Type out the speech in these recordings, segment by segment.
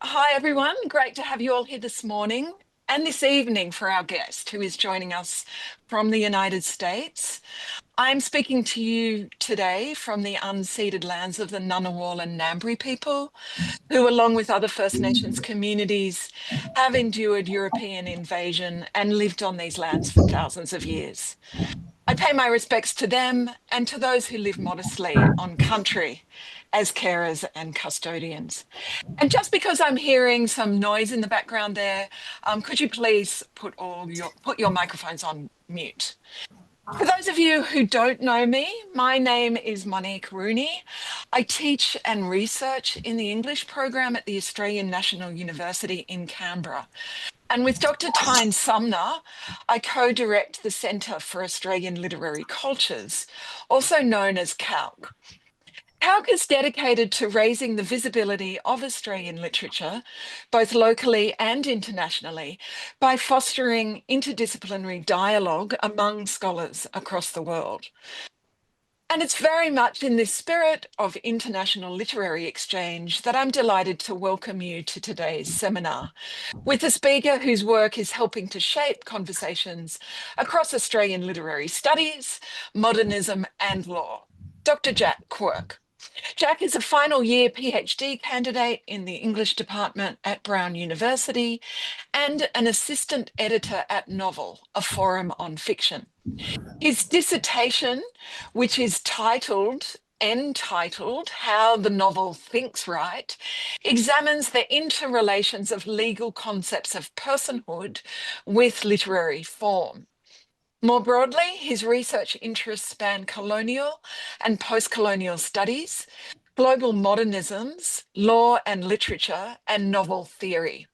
Hi, everyone. Great to have you all here this morning and this evening for our guest who is joining us from the United States. I'm speaking to you today from the unceded lands of the Ngunnawal and Ngambri people, who, along with other First Nations communities, have endured European invasion and lived on these lands for thousands of years. I pay my respects to them and to those who live modestly on country as carers and custodians. And just because I'm hearing some noise in the background there, could you please put your microphones on mute? For those of you who don't know me, my name is Monique Rooney. I teach and research in the English program at the Australian National University in Canberra. And with Dr. Tyne Sumner, I co-direct the Centre for Australian Literary Cultures, also known as CALC. CALC is dedicated to raising the visibility of Australian literature, both locally and internationally, by fostering interdisciplinary dialogue among scholars across the world. And it's very much in this spirit of international literary exchange that I'm delighted to welcome you to today's seminar with a speaker whose work is helping to shape conversations across Australian literary studies, modernism and law, Dr. Jack Quirk. Jack is a final year PhD candidate in the English department at Brown University and an assistant editor at Novel, a forum on fiction. His dissertation, which is entitled How the Novel Thinks Right, examines the interrelations of legal concepts of personhood with literary form. More broadly, his research interests span colonial and post-colonial studies, global modernisms, law and literature, and novel theory.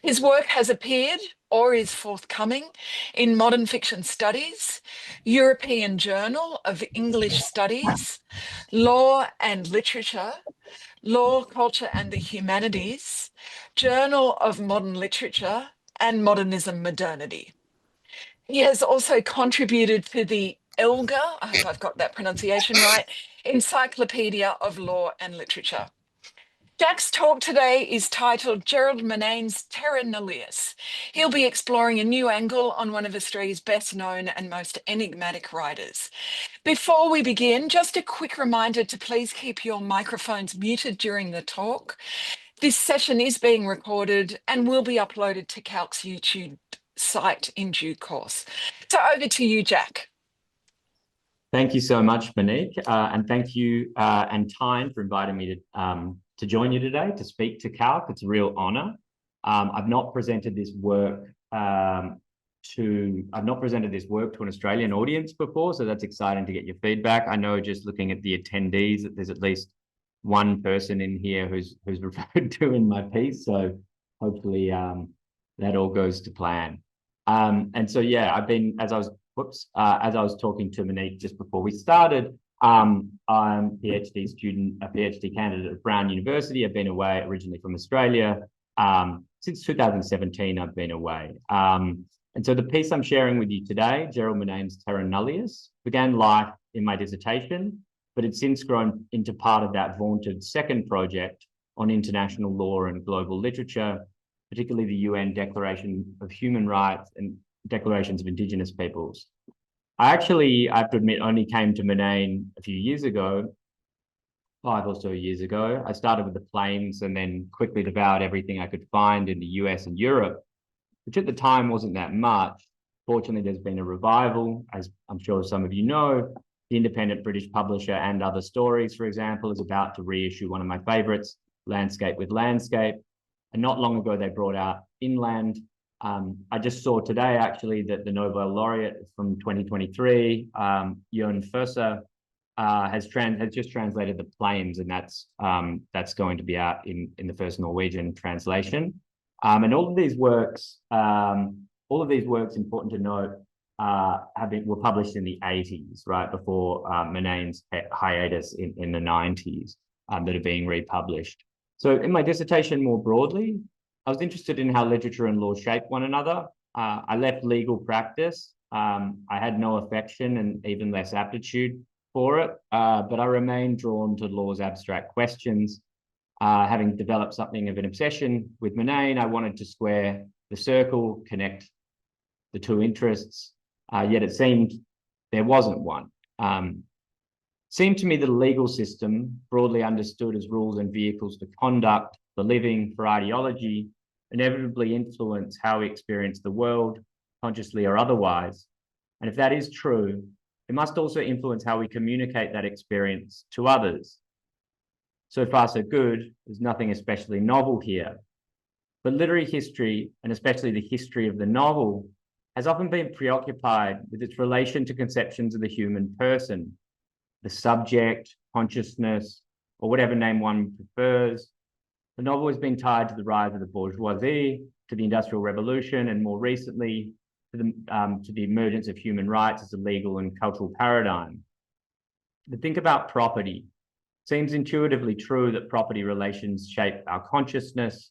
His work has appeared or is forthcoming in Modern Fiction Studies, European Journal of English Studies, Law and Literature, Law, Culture and the Humanities, Journal of Modern Literature, and Modernism Modernity. He has also contributed to the ELGA, I hope I've got that pronunciation right, Encyclopedia of Law and Literature. Jack's talk today is titled Gerald Murnane's Terra Nullius. He'll be exploring a new angle on one of Australia's best known and most enigmatic writers. Before we begin, just a quick reminder to please keep your microphones muted during the talk. This session is being recorded and will be uploaded to CALC's YouTube site in due course. So over to you, Jack. Thank you so much, Monique, and thank you and Tyne for inviting me to join you today to speak to CALC. It's a real honour. I've not presented this work to an Australian audience before, so that's exciting to get your feedback. I know just looking at the attendees that there's at least one person in here who's referred to in my piece, so hopefully that all goes to plan. And so yeah, as I was talking to Monique just before we started, I'm a PhD student, a PhD candidate at Brown University. I've been away originally from Australia. Since 2017, I've been away. And so the piece I'm sharing with you today, Gerald Murnane's Terra Nullius, began life in my dissertation, but it's since grown into part of that vaunted second project on international law and global literature, particularly the UN Declaration of Human Rights and declarations of Indigenous peoples. I have to admit, only came to Murnane a few years ago, 5 or so years ago. I started with the Plains and then quickly devoured everything I could find in the US and Europe, which at the time wasn't that much. Fortunately, there's been a revival, as I'm sure some of you know. The independent British publisher And Other Stories, for example, is about to reissue one of my favorites, Landscape with Landscape. And not long ago, they brought out Inland. I just saw today, actually, that the Nobel laureate from 2023, Jon Fosse, has just translated The Plains, and that's going to be out in the first Norwegian translation. And all of these works, important to note, were published in the 80s, right before Murnane's hiatus in the 90s, that are being republished. So in my dissertation more broadly, I was interested in how literature and law shape one another. I left legal practice. I had no affection and even less aptitude for it, but I remained drawn to law's abstract questions. Having developed something of an obsession with Murnane, I wanted to square the circle, connect the two interests, yet it seemed there wasn't one. Seemed to me that a legal system, broadly understood as rules and vehicles for conduct, for living, for ideology, inevitably influence how we experience the world, consciously or otherwise. And if that is true, it must also influence how we communicate that experience to others. So far, so good. There's nothing especially novel here. But literary history, and especially the history of the novel, has often been preoccupied with its relation to conceptions of the human person, the subject, consciousness, or whatever name one prefers. The novel has been tied to the rise of the bourgeoisie, to the Industrial Revolution, and more recently, to the emergence of human rights as a legal and cultural paradigm. But think about property. It seems intuitively true that property relations shape our consciousness.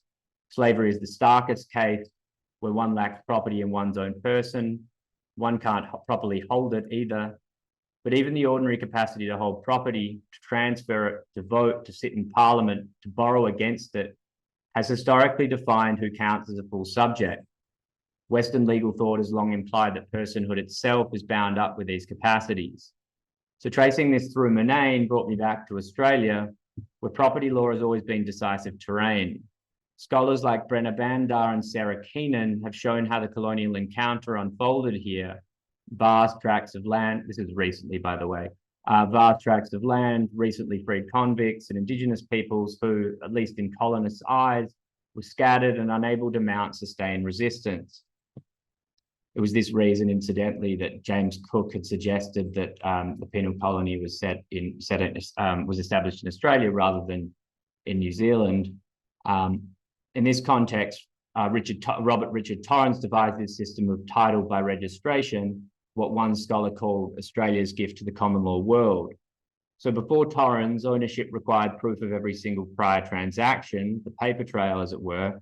Slavery is the starkest case, where one lacks property in one's own person. One can't properly hold it either. But even the ordinary capacity to hold property, to transfer it, to vote, to sit in parliament, to borrow against it, has historically defined who counts as a full subject. Western legal thought has long implied that personhood itself is bound up with these capacities. So tracing this through Murnane brought me back to Australia, where property law has always been decisive terrain. Scholars like Brenna Bandar and Sarah Keenan have shown how the colonial encounter unfolded here. Vast tracts of land, this is recently, by the way, vast tracts of land, recently freed convicts and Indigenous peoples who, at least in colonists' eyes, were scattered and unable to mount sustained resistance. It was this reason, incidentally, that James Cook had suggested that the penal colony was established in Australia rather than in New Zealand. In this context, Robert Richard Torrens devised this system of title by registration, what one scholar called Australia's gift to the common law world. So before Torrens, ownership required proof of every single prior transaction, the paper trail, as it were.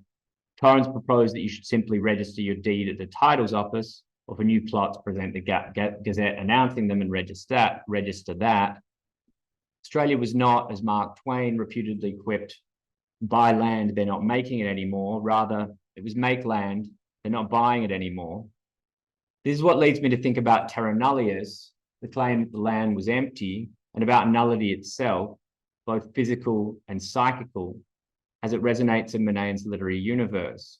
Torrens proposed that you should simply register your deed at the titles office, or for new plots, present the Gazette announcing them and register that. Australia was not, as Mark Twain reputedly quipped, buy land, they're not making it anymore. Rather, it was make land, they're not buying it anymore. This is what leads me to think about Terra Nullius, the claim that the land was empty, and about nullity itself, both physical and psychical, as it resonates in Murnane's literary universe.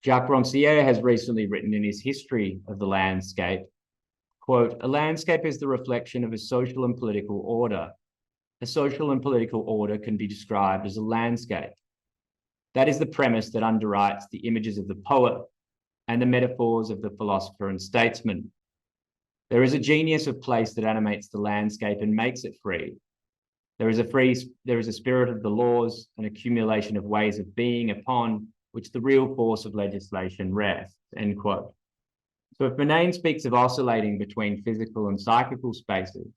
Jacques Rancière has recently written in his History of the Landscape, quote, "A landscape is the reflection of a social and political order. A social and political order can be described as a landscape. That is the premise that underwrites the images of the poet and the metaphors of the philosopher and statesman. There is a genius of place that animates the landscape and makes it free. There is a spirit of the laws, an accumulation of ways of being upon which the real force of legislation rests," end quote. So if Murnane speaks of oscillating between physical and psychical spaces,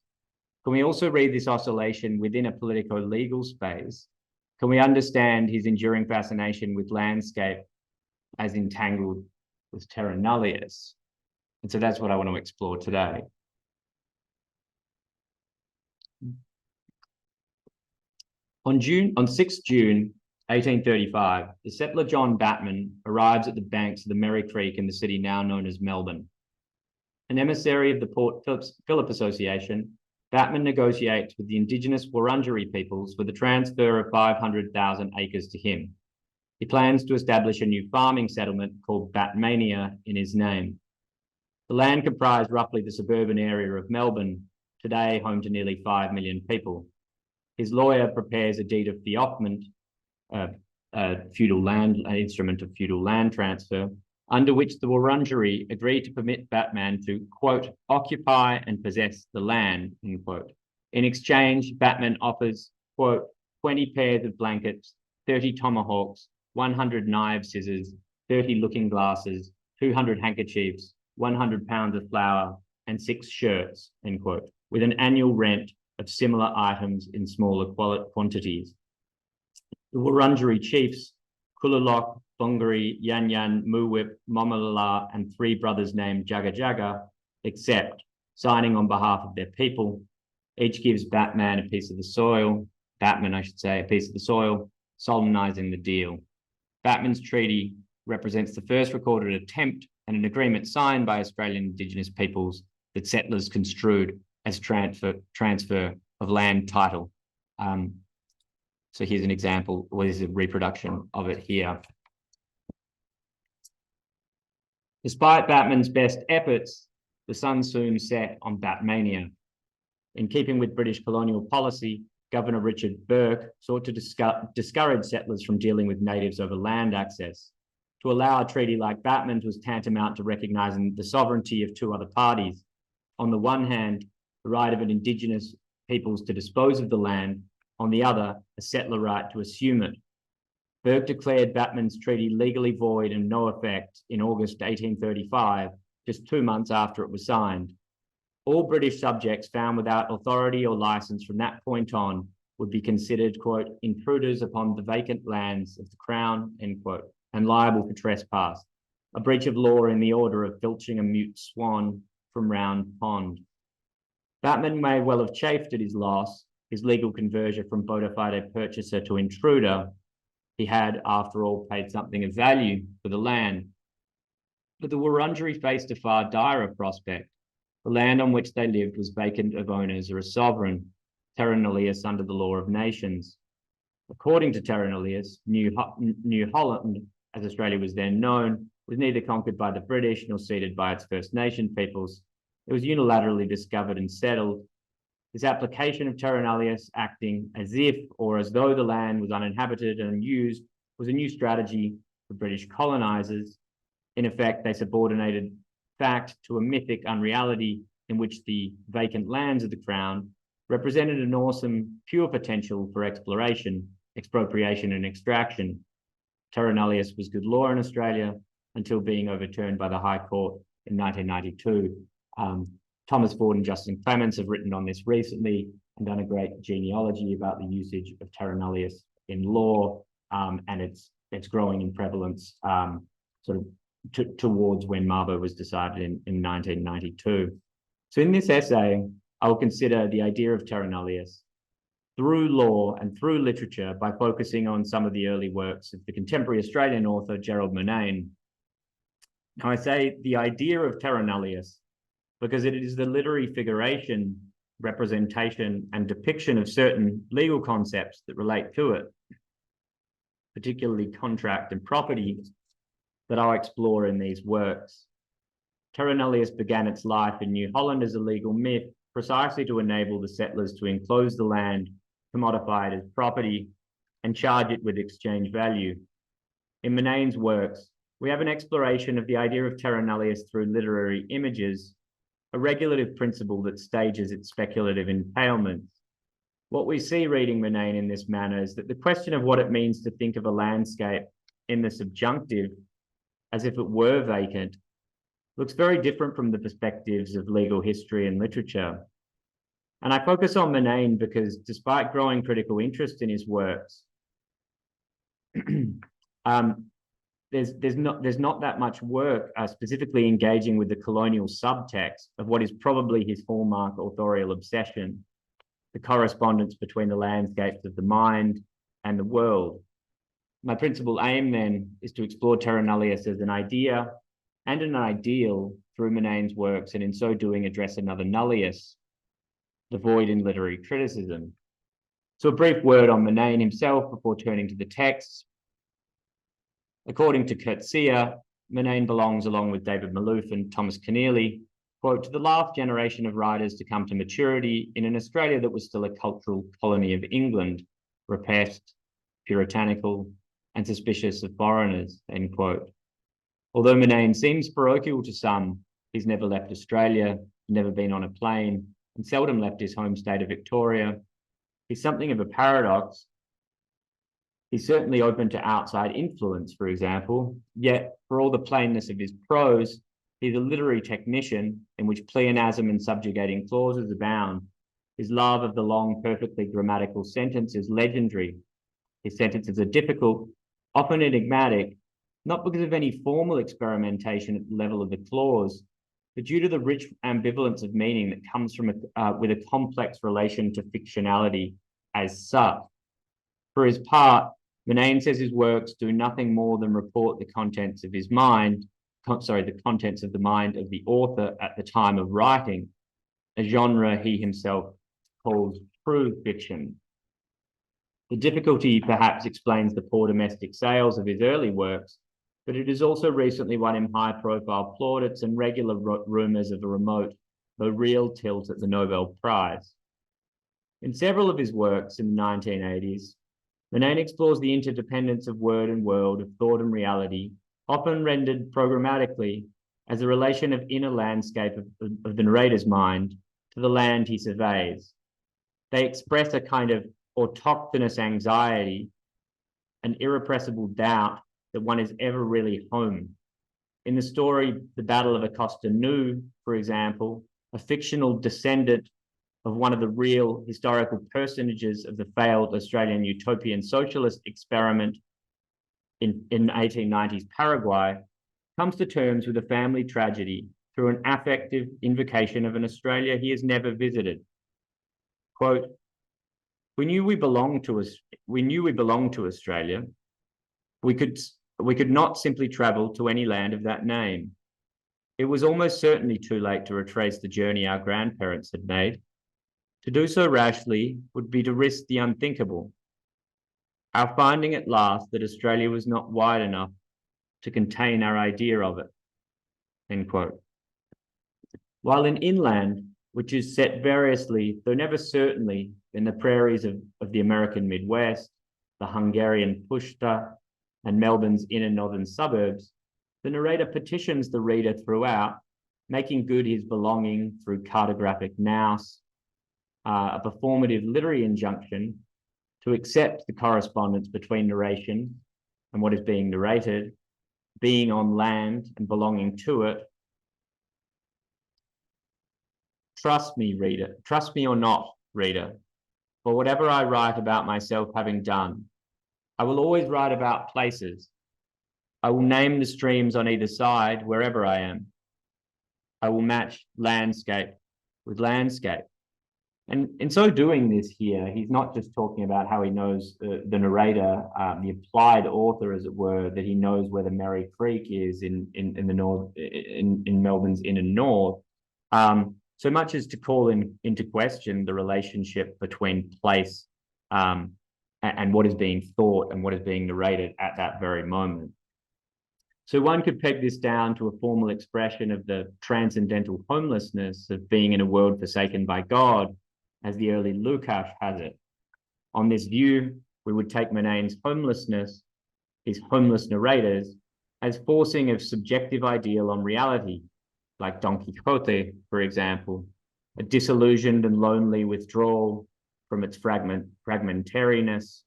can we also read this oscillation within a politico-legal space? Can we understand his enduring fascination with landscape as entangled with Terra Nullius? And so that's what I want to explore today. On 6 June 1835, the settler John Batman arrives at the banks of the Merri Creek in the city now known as Melbourne. An emissary of the Port Phillip Association, Batman negotiates with the Indigenous Wurundjeri peoples for the transfer of 500,000 acres to him. He plans to establish a new farming settlement called Batmania in his name. The land comprised roughly the suburban area of Melbourne, today home to nearly 5 million people. His lawyer prepares a deed of feoffment, an instrument of feudal land transfer, under which the Wurundjeri agreed to permit Batman to, quote, occupy and possess the land, end quote. In exchange, Batman offers, quote, 20 pairs of blankets, 30 tomahawks, 100 knife scissors, 30 looking glasses, 200 handkerchiefs, 100 pounds of flour, and 6 shirts, end quote, with an annual rent of similar items in smaller quantities. The Wurundjeri chiefs, Kululok, Bongari, Yan Yan, Muwip, Momalala, and 3 brothers named Jaga Jaga, accept, signing on behalf of their people. Each gives Batman a piece of the soil, a piece of the soil, solemnizing the deal. Batman's Treaty represents the first recorded attempt and an agreement signed by Australian Indigenous peoples that settlers construed as transfer of land title. So here's an example, or there's a reproduction of it here. Despite Batman's best efforts, the sun soon set on Batmania. In keeping with British colonial policy, Governor Richard Burke sought to discourage settlers from dealing with natives over land access. To allow a treaty like Batman's was tantamount to recognising the sovereignty of two other parties. On the one hand, the right of an Indigenous peoples to dispose of the land, on the other, a settler right to assume it. Burke declared Batman's Treaty legally void and no effect in August 1835, just 2 months after it was signed. All British subjects found without authority or licence from that point on would be considered, quote, intruders upon the vacant lands of the Crown, end quote, and liable for trespass, a breach of law in the order of filching a mute swan from Round Pond. Batman may well have chafed at his loss, his legal conversion from bona fide purchaser to intruder. He had, after all, paid something of value for the land. But the Wurundjeri faced a far direr prospect. The land on which they lived was vacant of owners or a sovereign, Terra Nullius under the law of nations. According to Terra Nullius, New Holland, as Australia was then known, was neither conquered by the British nor ceded by its First Nation peoples. It was unilaterally discovered and settled. This application of Terra Nullius, acting as if or as though the land was uninhabited and unused, was a new strategy for British colonisers. In effect, they subordinated fact to a mythic unreality in which the vacant lands of the Crown represented an awesome, pure potential for exploration, expropriation, and extraction. Terra Nullius was good law in Australia until being overturned by the High Court in 1992. Thomas Ford and Justin Clements have written on this recently and done a great genealogy about the usage of Terra Nullius in law, and it's growing in prevalence sort of towards when Mabo was decided in 1992. So in this essay, I will consider the idea of Terra Nullius through law and through literature by focusing on some of the early works of the contemporary Australian author Gerald Murnane. Now I say the idea of Terra Nullius because it is the literary figuration, representation, and depiction of certain legal concepts that relate to it, particularly contract and property, that I'll explore in these works. Terra Nullius began its life in New Holland as a legal myth, precisely to enable the settlers to enclose the land, commodify it as property, and charge it with exchange value. In Murnane's works, we have an exploration of the idea of Terra Nullius through literary images, a regulative principle that stages its speculative entailments. What we see reading Murnane in this manner is that the question of what it means to think of a landscape in the subjunctive, as if it were vacant, looks very different from the perspectives of legal history and literature. And I focus on Murnane because despite growing critical interest in his works, there's not that much work specifically engaging with the colonial subtext of what is probably his hallmark authorial obsession, the correspondence between the landscapes of the mind and the world. My principal aim then is to explore Terra Nullius as an idea and an ideal through Murnane's works, and in so doing address another Nullius, the void in literary criticism. So a brief word on Murnane himself before turning to the texts. According to Coetzee, Murnane belongs, along with David Malouf and Thomas Keneally, quote, to the last generation of writers to come to maturity in an Australia that was still a cultural colony of England, repressed, puritanical, and suspicious of foreigners, end quote. Although Murnane seems parochial to some, he's never left Australia, never been on a plane, and seldom left his home state of Victoria. He's something of a paradox. He's certainly open to outside influence, for example, yet for all the plainness of his prose, he's a literary technician in which pleonasm and subjugating clauses abound. His love of the long, perfectly grammatical sentence is legendary. His sentences are difficult, often enigmatic, not because of any formal experimentation at the level of the clause, but due to the rich ambivalence of meaning that comes from with a complex relation to fictionality as such. For his part, Murnane says his works do nothing more than report the contents of his mind, the contents of the mind of the author at the time of writing, a genre he himself calls true fiction. The difficulty perhaps explains the poor domestic sales of his early works, but it has also recently won him high-profile plaudits and regular rumours of a remote, though real, tilt at the Nobel Prize. In several of his works in the 1980s, Murnane explores the interdependence of word and world, of thought and reality, often rendered programmatically as a relation of inner landscape of the narrator's mind to the land he surveys. They express a kind of autochthonous anxiety, an irrepressible doubt that one is ever really home. In the story, The Battle of Acosta Nu, for example, a fictional descendant of one of the real historical personages of the failed Australian utopian socialist experiment in 1890s Paraguay, comes to terms with a family tragedy through an affective invocation of an Australia he has never visited. Quote, we knew we belonged to Australia. We could not simply travel to any land of that name. It was almost certainly too late to retrace the journey our grandparents had made. To do so rashly would be to risk the unthinkable. Our finding at last that Australia was not wide enough to contain our idea of it. End quote. While in inland, which is set variously, though never certainly, in the prairies of the American Midwest, the Hungarian Puszta, and Melbourne's inner northern suburbs, the narrator petitions the reader throughout, making good his belonging through cartographic nous, a performative literary injunction to accept the correspondence between narration and what is being narrated, being on land and belonging to it. Trust me, reader, trust me or not, reader, for whatever I write about myself having done, I will always write about places. I will name the streams on either side wherever I am. I will match landscape with landscape. And in so doing this here, he's not just talking about how he knows the narrator, the applied author, as it were, that he knows where the Merri Creek is in the north, in Melbourne's inner north, so much as to call into question the relationship between place and what is being thought and what is being narrated at that very moment. So one could peg this down to a formal expression of the transcendental homelessness of being in a world forsaken by God, as the early Lukács has it. On this view, we would take Murnane's homelessness, his homeless narrators, as forcing of subjective ideal on reality, like Don Quixote, for example, a disillusioned and lonely withdrawal from its fragmentariness,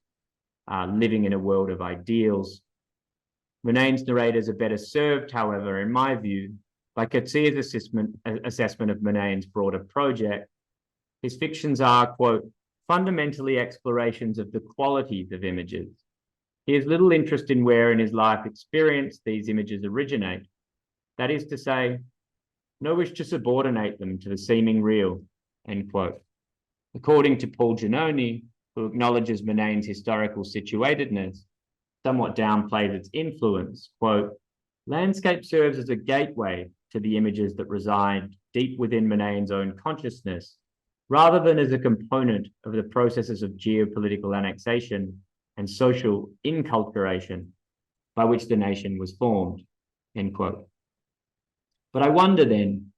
living in a world of ideals. Murnane's narrators are better served, however, in my view, by Coetzee's assessment of Murnane's broader project. His fictions are, quote, fundamentally explorations of the qualities of images. He has little interest in where in his life experience these images originate. That is to say, no wish to subordinate them to the seeming real, end quote. According to Paul Giannone, who acknowledges Murnane's historical situatedness, somewhat downplays its influence, quote, landscape serves as a gateway to the images that reside deep within Murnane's own consciousness, rather than as a component of the processes of geopolitical annexation and social inculturation by which the nation was formed, end quote. But I wonder then,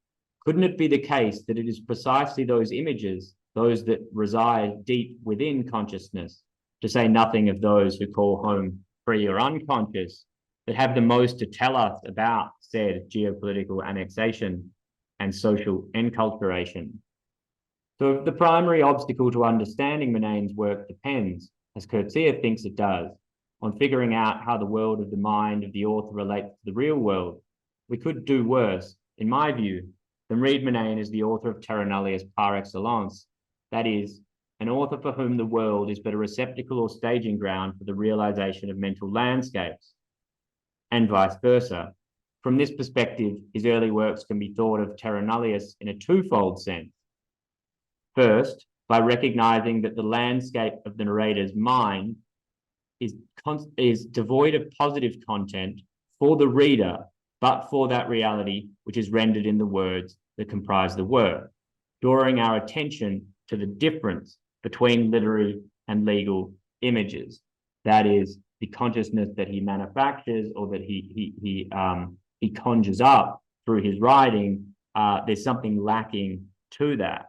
couldn't it be the case that it is precisely those images, those that reside deep within consciousness, to say nothing of those who call home free or unconscious, that have the most to tell us about said geopolitical annexation and social enculturation? So if the primary obstacle to understanding Murnane's work depends, as Coetzee thinks it does, on figuring out how the world of the mind of the author relates to the real world, we could do worse, in my view, than read Murnane as the author of Terra Nullius par excellence, that is, an author for whom the world is but a receptacle or staging ground for the realization of mental landscapes, and vice versa. From this perspective, his early works can be thought of Terra Nullius in a twofold sense. First, by recognizing that the landscape of the narrator's mind is devoid of positive content for the reader, but for that reality which is rendered in the words that comprise the work, drawing our attention to the difference between literary and legal images. That is, the consciousness that he manufactures or that he conjures up through his writing. There's something lacking to that.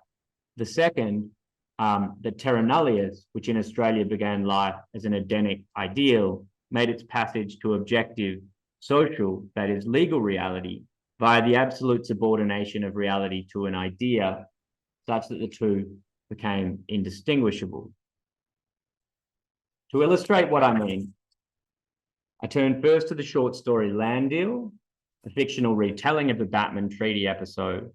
The second, the Terra Nullius, which in Australia began life as an Edenic ideal, made its passage to objective social, that is legal reality, via the absolute subordination of reality to an idea, such that the two became indistinguishable. To illustrate what I mean, I turn first to the short story Land Deal, a fictional retelling of the Batman Treaty episode,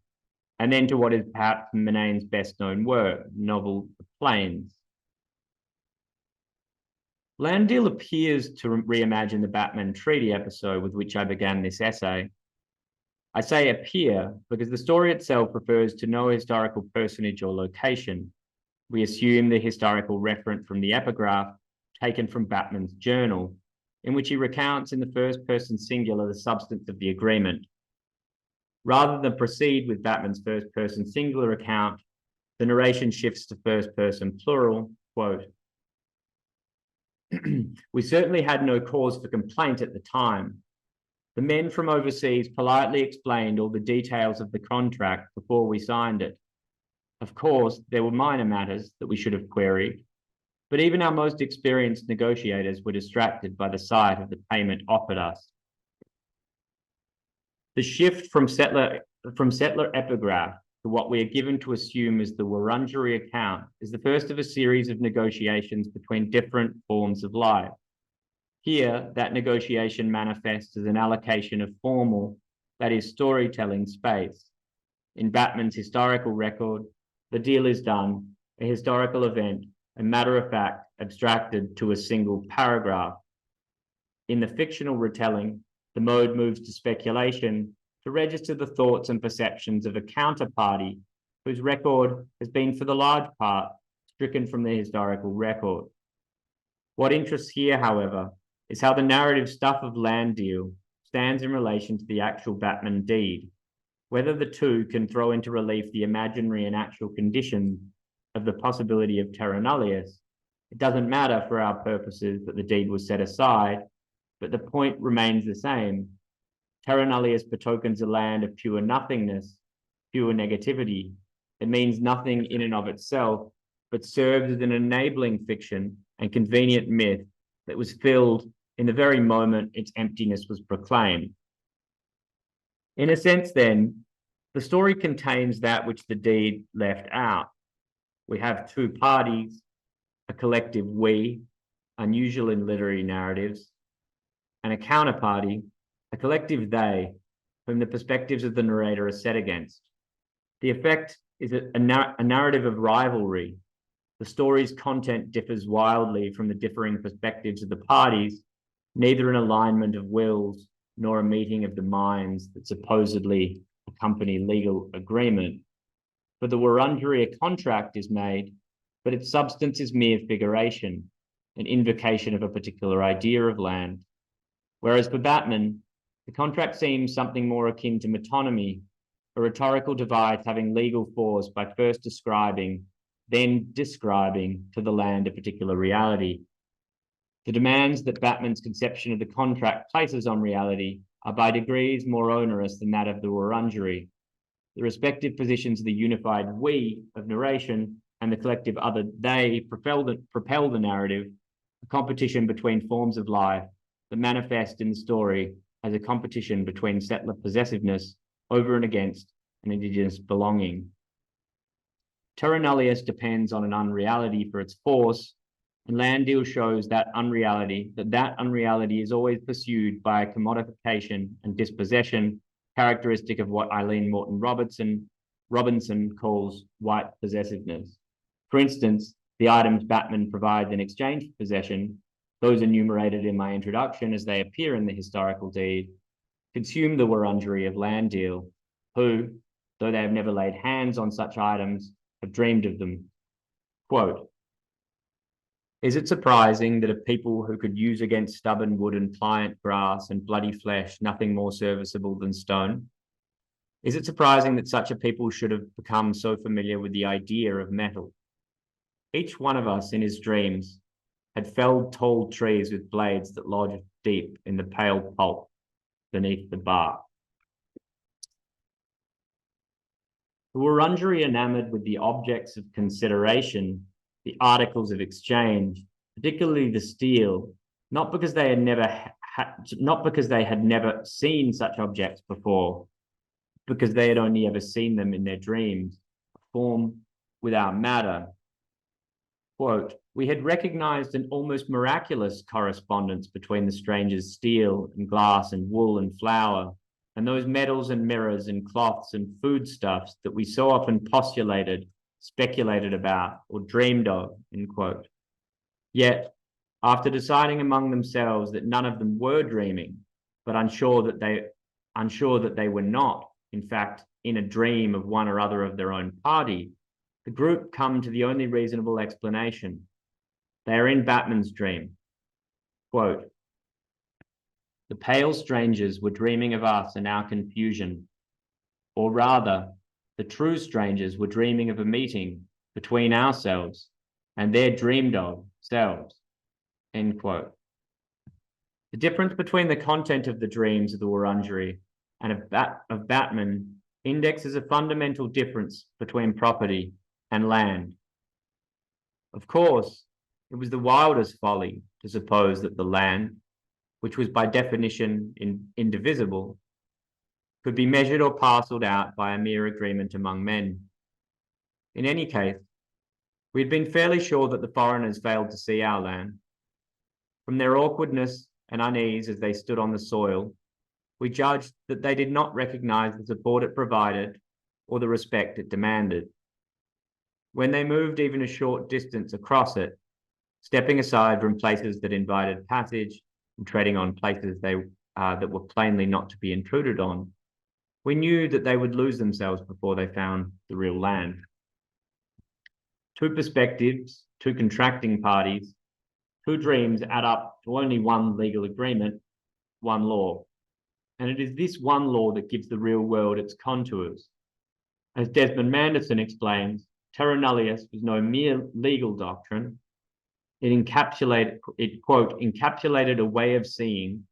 and then to what is perhaps Murnane's best-known work, novel The Plains. Land Deal appears to reimagine the Batman Treaty episode with which I began this essay. I say appear because the story itself refers to no historical personage or location. We assume the historical reference from the epigraph taken from Batman's journal, in which he recounts in the first person singular the substance of the agreement. Rather than proceed with Batman's first person singular account, the narration shifts to first person plural, quote, "We certainly had no cause for complaint at the time. The men from overseas politely explained all the details of the contract before we signed it. Of course, there were minor matters that we should have queried, but even our most experienced negotiators were distracted by the sight of the payment offered us." The shift from settler epigraph to what we are given to assume is the Wurundjeri account is the first of a series of negotiations between different forms of life. Here, that negotiation manifests as an allocation of formal, that is, storytelling space. In Batman's historical record, the deal is done, a historical event, a matter of fact, abstracted to a single paragraph. In the fictional retelling, the mode moves to speculation to register the thoughts and perceptions of a counterparty whose record has been, for the large part, stricken from the historical record. What interests here, however, is how the narrative stuff of Land Deal stands in relation to the actual Batman deed, whether the two can throw into relief the imaginary and actual conditions of the possibility of Terra Nullius. It doesn't matter for our purposes that the deed was set aside, but the point remains the same. Terra Nullius betokens a land of pure nothingness, pure negativity. It means nothing in and of itself, but serves as an enabling fiction and convenient myth that was filled in the very moment its emptiness was proclaimed. In a sense, then, the story contains that which the deed left out. We have two parties, a collective we, unusual in literary narratives, and a counterparty, a collective they, whom the perspectives of the narrator are set against. The effect is a narrative of rivalry. The story's content differs wildly from the differing perspectives of the parties, neither an alignment of wills nor a meeting of the minds that supposedly accompany legal agreement. For the Wurundjeri, a contract is made, but its substance is mere figuration, an invocation of a particular idea of land. Whereas for Batman, the contract seems something more akin to metonymy, a rhetorical device having legal force by first describing, then describing to the land a particular reality. The demands that Batman's conception of the contract places on reality are by degrees more onerous than that of the Wurundjeri. The respective positions of the unified we of narration and the collective other they propel the narrative, a competition between forms of life that manifest in the story as a competition between settler possessiveness over and against an Indigenous belonging. Terra Nullius depends on an unreality for its force, and Land Deal shows that unreality is always pursued by a commodification and dispossession characteristic of what Eileen Morton Robinson calls white possessiveness. For instance, the items Batman provides in exchange for possession, those enumerated in my introduction as they appear in the historical deed, consume the Wurundjeri of Land Deal, who, though they have never laid hands on such items, have dreamed of them. Quote, Is it surprising that a people who could use against stubborn wood and pliant grass and bloody flesh nothing more serviceable than stone? Is it surprising that such a people should have become so familiar with the idea of metal? Each one of us in his dreams had felled tall trees with blades that lodged deep in the pale pulp beneath the bark. The Wurundjeri enamored with the objects of consideration, the articles of exchange, particularly the steel, not because they had never seen such objects before, because they had only ever seen them in their dreams, a form without matter. Quote, we had recognized an almost miraculous correspondence between the stranger's steel and glass and wool and flour, and those metals and mirrors and cloths and foodstuffs that we so often postulated, speculated about, or dreamed of, end quote. Yet, after deciding among themselves that none of them were dreaming, but unsure that they were not, in fact, in a dream of one or other of their own party, the group come to the only reasonable explanation. They are in Batman's dream. Quote, the pale strangers were dreaming of us and our confusion, or rather, the true strangers were dreaming of a meeting between ourselves and their dreamed of selves, end quote. The difference between the content of the dreams of the Wurundjeri and of Batman indexes a fundamental difference between property and land. Of course, it was the wildest folly to suppose that the land, which was by definition indivisible, could be measured or parceled out by a mere agreement among men. In any case, we had been fairly sure that the foreigners failed to see our land. From their awkwardness and unease as they stood on the soil, we judged that they did not recognize the support it provided or the respect it demanded. When they moved even a short distance across it, stepping aside from places that invited passage and treading on places that were plainly not to be intruded on, we knew that they would lose themselves before they found the real land. Two perspectives, two contracting parties, two dreams add up to only one legal agreement, one law. And it is this one law that gives the real world its contours. As Desmond Manderson explains, Terra Nullius was no mere legal doctrine. It encapsulated a way of seeing,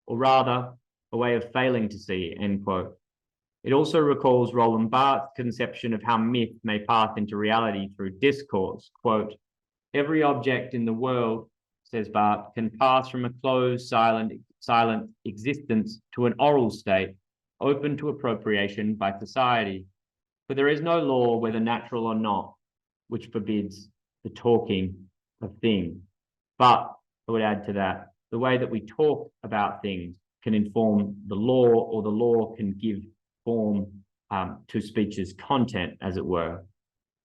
or rather, a way of failing to see, end quote. It also recalls Roland Barthes' conception of how myth may pass into reality through discourse. Quote, every object in the world, says Barthes, can pass from a closed, silent existence to an oral state, open to appropriation by society. For there is no law, whether natural or not, which forbids the talking of things. But I would add to that, the way that we talk about things can inform the law, or the law can give form to speech's content, as it were.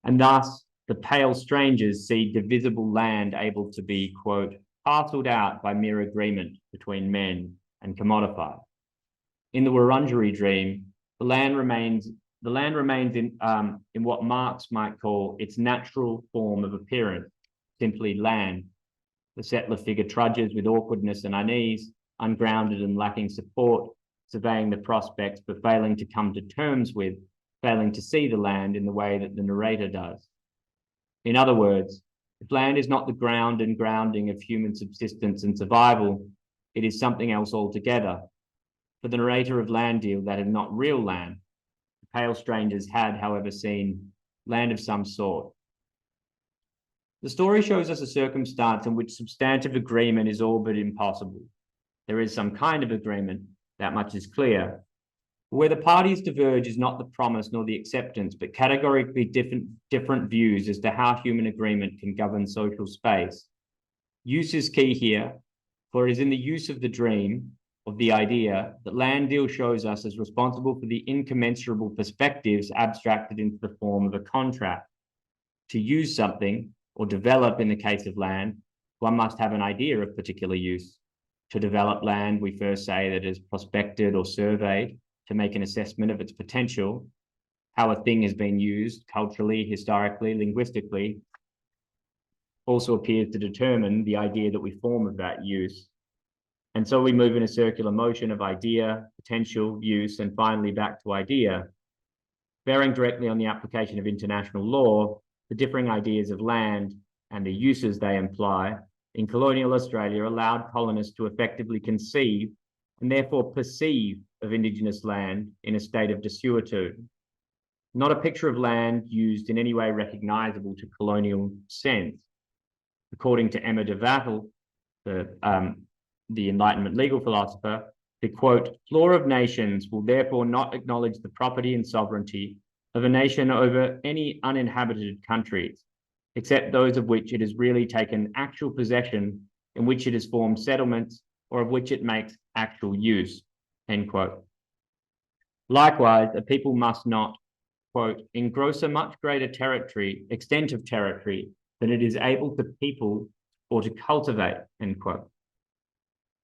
And thus, the pale strangers see divisible land able to be, quote, parceled out by mere agreement between men and commodified. In the Wurundjeri dream, the land remains in what Marx might call its natural form of appearance, simply land. The settler figure trudges with awkwardness and unease, ungrounded and lacking support, surveying the prospects, but failing to come to terms with, failing to see the land in the way that the narrator does. In other words, if land is not the ground and grounding of human subsistence and survival, it is something else altogether. For the narrator of Land Deal, that is not real land. The pale strangers had, however, seen land of some sort. The story shows us a circumstance in which substantive agreement is all but impossible. There is some kind of agreement, that much is clear. Where the parties diverge is not the promise nor the acceptance, but categorically different views as to how human agreement can govern social space. Use is key here, for it is in the use of the dream, of the idea, that Land Deal shows us as responsible for the incommensurable perspectives abstracted into the form of a contract. To use something, or develop in the case of land, one must have an idea of particular use. To develop land, we first say that it is prospected or surveyed to make an assessment of its potential, how a thing has been used culturally, historically, linguistically. also appears to determine the idea that we form of that use. And so we move in a circular motion of idea, potential, use, and finally back to idea. Bearing directly on the application of international law, the differing ideas of land and the uses they imply in colonial Australia allowed colonists to effectively conceive and therefore perceive of Indigenous land in a state of desuetude. Not a picture of land used in any way recognizable to colonial sense. According to Emma de Vattel, the Enlightenment legal philosopher, the quote, "Law of nations will therefore not acknowledge the property and sovereignty of a nation over any uninhabited countries, except those of which it has really taken actual possession, in which it has formed settlements, or of which it makes actual use," end quote. Likewise, a people must not, quote, "engross a much greater extent of territory than it is able to people or to cultivate," end quote.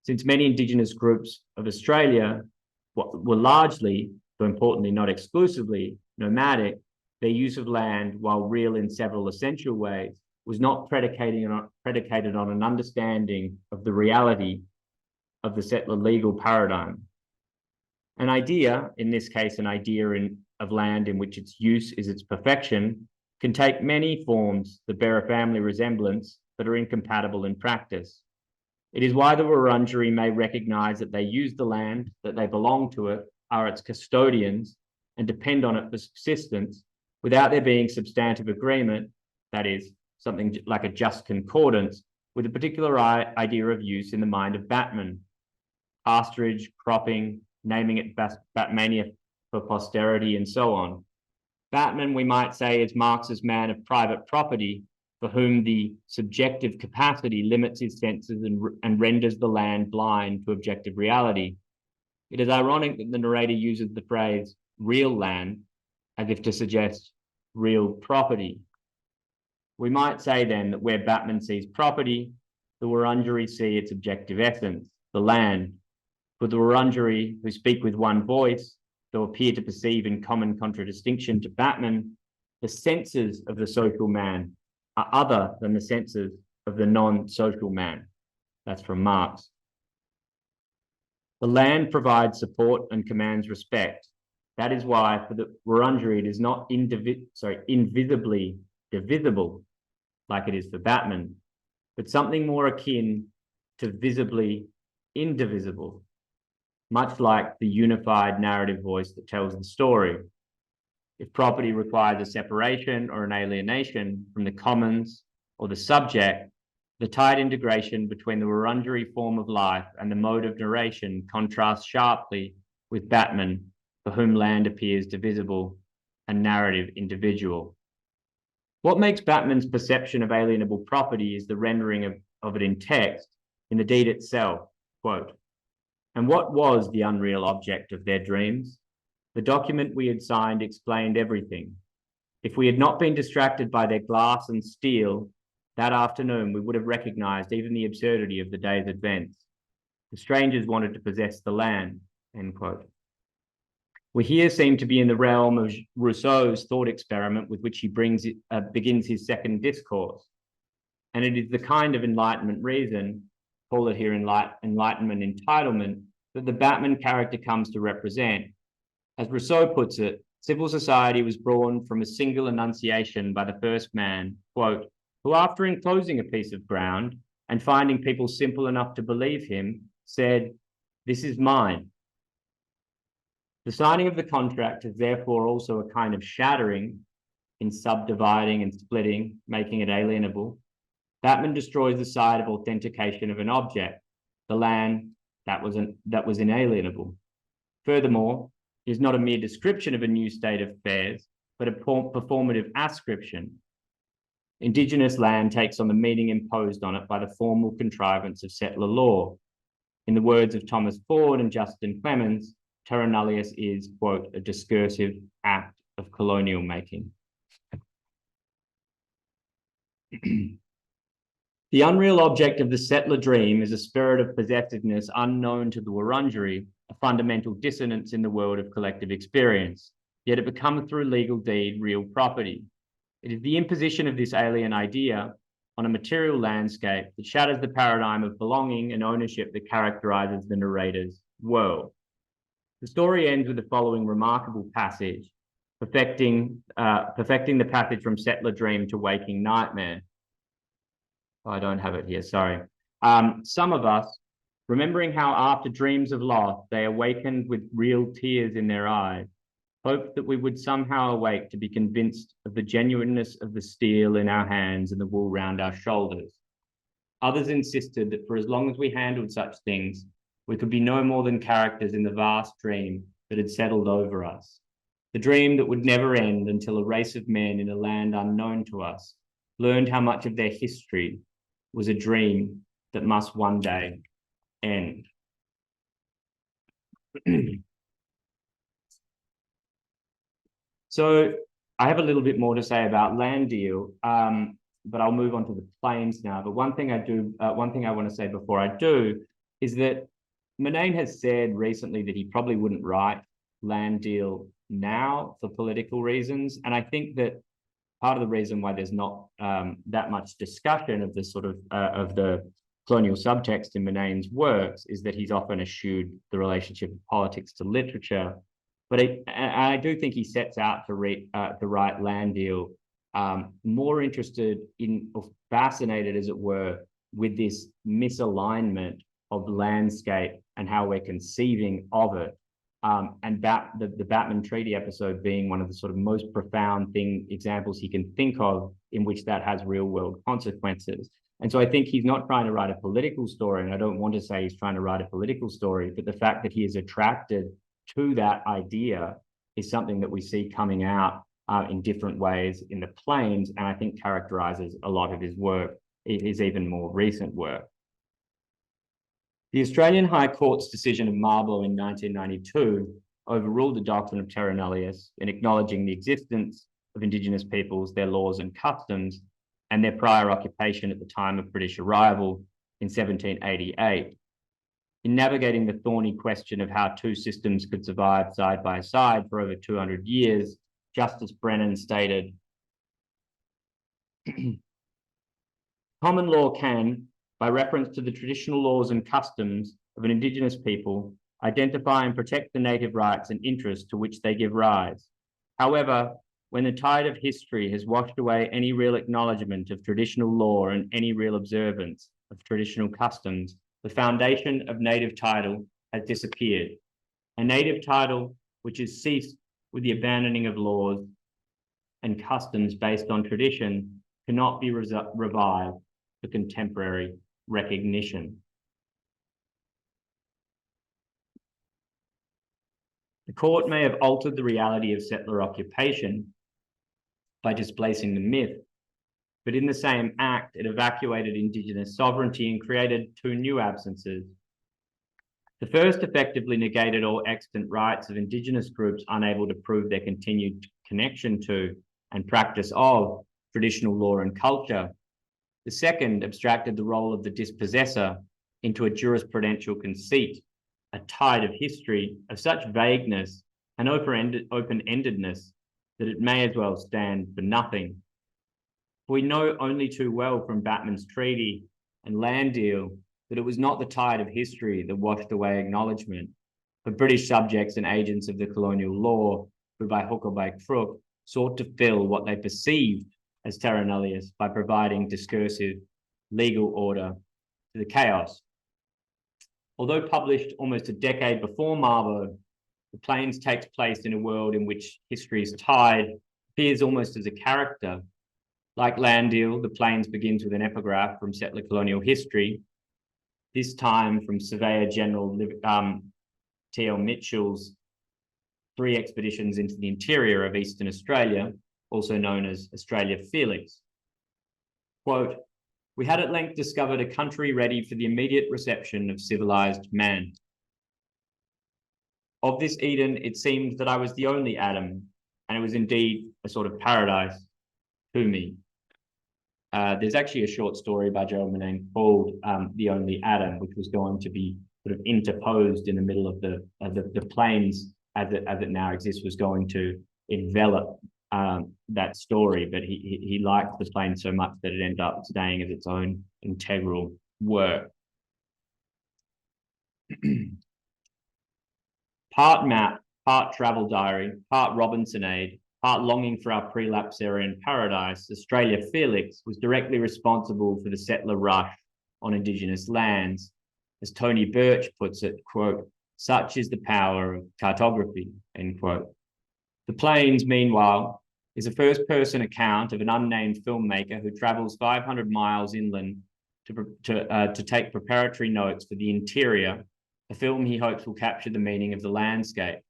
Since many Indigenous groups of Australia were largely, though importantly not exclusively, nomadic, their use of land, while real in several essential ways, was not predicated on an understanding of the reality of the settler legal paradigm. An idea, in this case, an idea of land in which its use is its perfection, can take many forms that bear a family resemblance but are incompatible in practice. It is why the Wurundjeri may recognize that they use the land, that they belong to it, are its custodians, and depend on it for subsistence, without there being substantive agreement, that is, something like a just concordance, with a particular idea of use in the mind of Batman. Pasturage, cropping, naming it Batmania for posterity, and so on. Batman, we might say, is Marx's man of private property, for whom the subjective capacity limits his senses and renders the land blind to objective reality. It is ironic that the narrator uses the phrase real land as if to suggest real property. We might say then that where Batman sees property, the Wurundjeri see its objective essence, the land. For the Wurundjeri, who speak with one voice, though appear to perceive in common contradistinction to Batman, the senses of the social man are other than the senses of the non-social man. That's from Marx. The land provides support and commands respect. That is why for the Wurundjeri, it is not invisibly divisible like it is for Batman, but something more akin to visibly indivisible, much like the unified narrative voice that tells the story. If property requires a separation or an alienation from the commons or the subject, the tight integration between the Wurundjeri form of life and the mode of narration contrasts sharply with Batman, for whom land appears divisible and narrative individual. What makes Batman's perception of alienable property is the rendering of it in text, in the deed itself, quote, "And what was the unreal object of their dreams? The document we had signed explained everything. If we had not been distracted by their glass and steel, that afternoon we would have recognized even the absurdity of the day's events. The strangers wanted to possess the land," end quote. We here seem to be in the realm of Rousseau's thought experiment with which he begins his second discourse. And it is the kind of Enlightenment reason, call it here Enlightenment entitlement, that the Batman character comes to represent. As Rousseau puts it, civil society was born from a single enunciation by the first man, quote, "who after enclosing a piece of ground and finding people simple enough to believe him, said, 'This is mine.' The signing of the contract is therefore also a kind of shattering in subdividing and splitting, making it alienable. Batman destroys the side of authentication of an object, the land that was inalienable. Furthermore, it is not a mere description of a new state of affairs, but a performative ascription. Indigenous land takes on the meaning imposed on it by the formal contrivance of settler law. In the words of Thomas Ford and Justin Clemens, Terra Nullius is, quote, "a discursive act of colonial making." The unreal object of the settler dream is a spirit of possessiveness unknown to the Wurundjeri, a fundamental dissonance in the world of collective experience, yet it becomes through legal deed real property. It is the imposition of this alien idea on a material landscape that shatters the paradigm of belonging and ownership that characterizes the narrator's world. The story ends with the following remarkable passage, perfecting the passage from settler dream to waking nightmare. Oh, I don't have it here, sorry. Some of us, remembering how after dreams of loss, they awakened with real tears in their eyes, hoped that we would somehow awake to be convinced of the genuineness of the steel in our hands and the wool round our shoulders. Others insisted that for as long as we handled such things, we could be no more than characters in the vast dream that had settled over us. The dream that would never end until a race of men in a land unknown to us learned how much of their history was a dream that must one day end. So I have a little bit more to say about land deal, but I'll move on to the plains now. But one thing I want to say before I do is that Murnane has said recently that he probably wouldn't write land deal now for political reasons. And I think that part of the reason why there's not that much discussion of the sort of the colonial subtext in Murnane's works is that he's often eschewed the relationship of politics to literature. But I do think he sets out to write land deal more interested in, or fascinated as it were, with this misalignment of landscape and how we're conceiving of it. And the Batman Treaty episode being one of the sort of most profound examples he can think of in which that has real world consequences. And so I think he's not trying to write a political story, and I don't want to say he's trying to write a political story, but the fact that he is attracted to that idea is something that we see coming out in different ways in the plains, and I think characterizes a lot of his work, his even more recent work. The Australian High Court's decision of Mabo in 1992 overruled the doctrine of Terra Nullius in acknowledging the existence of Indigenous peoples, their laws and customs, and their prior occupation at the time of British arrival in 1788. In navigating the thorny question of how two systems could survive side by side for over 200 years, Justice Brennan stated, common law can, by reference to the traditional laws and customs of an Indigenous people, identify and protect the native rights and interests to which they give rise. However, when the tide of history has washed away any real acknowledgement of traditional law and any real observance of traditional customs, the foundation of native title has disappeared. A native title which has ceased with the abandoning of laws and customs based on tradition cannot be revived for contemporary recognition. The court may have altered the reality of settler occupation by displacing the myth, but in the same act, it evacuated Indigenous sovereignty and created two new absences. The first effectively negated all extant rights of Indigenous groups unable to prove their continued connection to and practice of traditional law and culture. The second abstracted the role of the dispossessor into a jurisprudential conceit, a tide of history of such vagueness and open-endedness that it may as well stand for nothing. We know only too well from Batman's Treaty and Land Deal that it was not the tide of history that washed away acknowledgement, but British subjects and agents of the colonial law who by hook or by crook sought to fill what they perceived as Terra Nullius by providing discursive legal order to the chaos. Although published almost a decade before Mabo, The Plains takes place in a world in which history's tide appears almost as a character. Like Land Deal, The Plains begins with an epigraph from settler colonial history, this time from Surveyor General T.L. Mitchell's 3 expeditions into the interior of Eastern Australia, also known as Australia Felix. Quote, we had at length discovered a country ready for the immediate reception of civilized man. Of this Eden, it seemed that I was the only Adam, and it was indeed a sort of paradise to me. There's actually a short story by Gerald Murnane called The Only Adam, which was going to be sort of interposed in the middle of the plains as it now exists, was going to envelop that story, but he liked the plains so much that it ended up staying as its own integral work. Part map, part travel diary, part Robinsonade, part longing for our prelapsarian paradise, Australia Felix was directly responsible for the settler rush on Indigenous lands. As Tony Birch puts it, quote, "Such is the power of cartography," end quote. The Plains, meanwhile, is a first-person account of an unnamed filmmaker who travels 500 miles inland to take preparatory notes for The Interior, a film he hopes will capture the meaning of the landscape.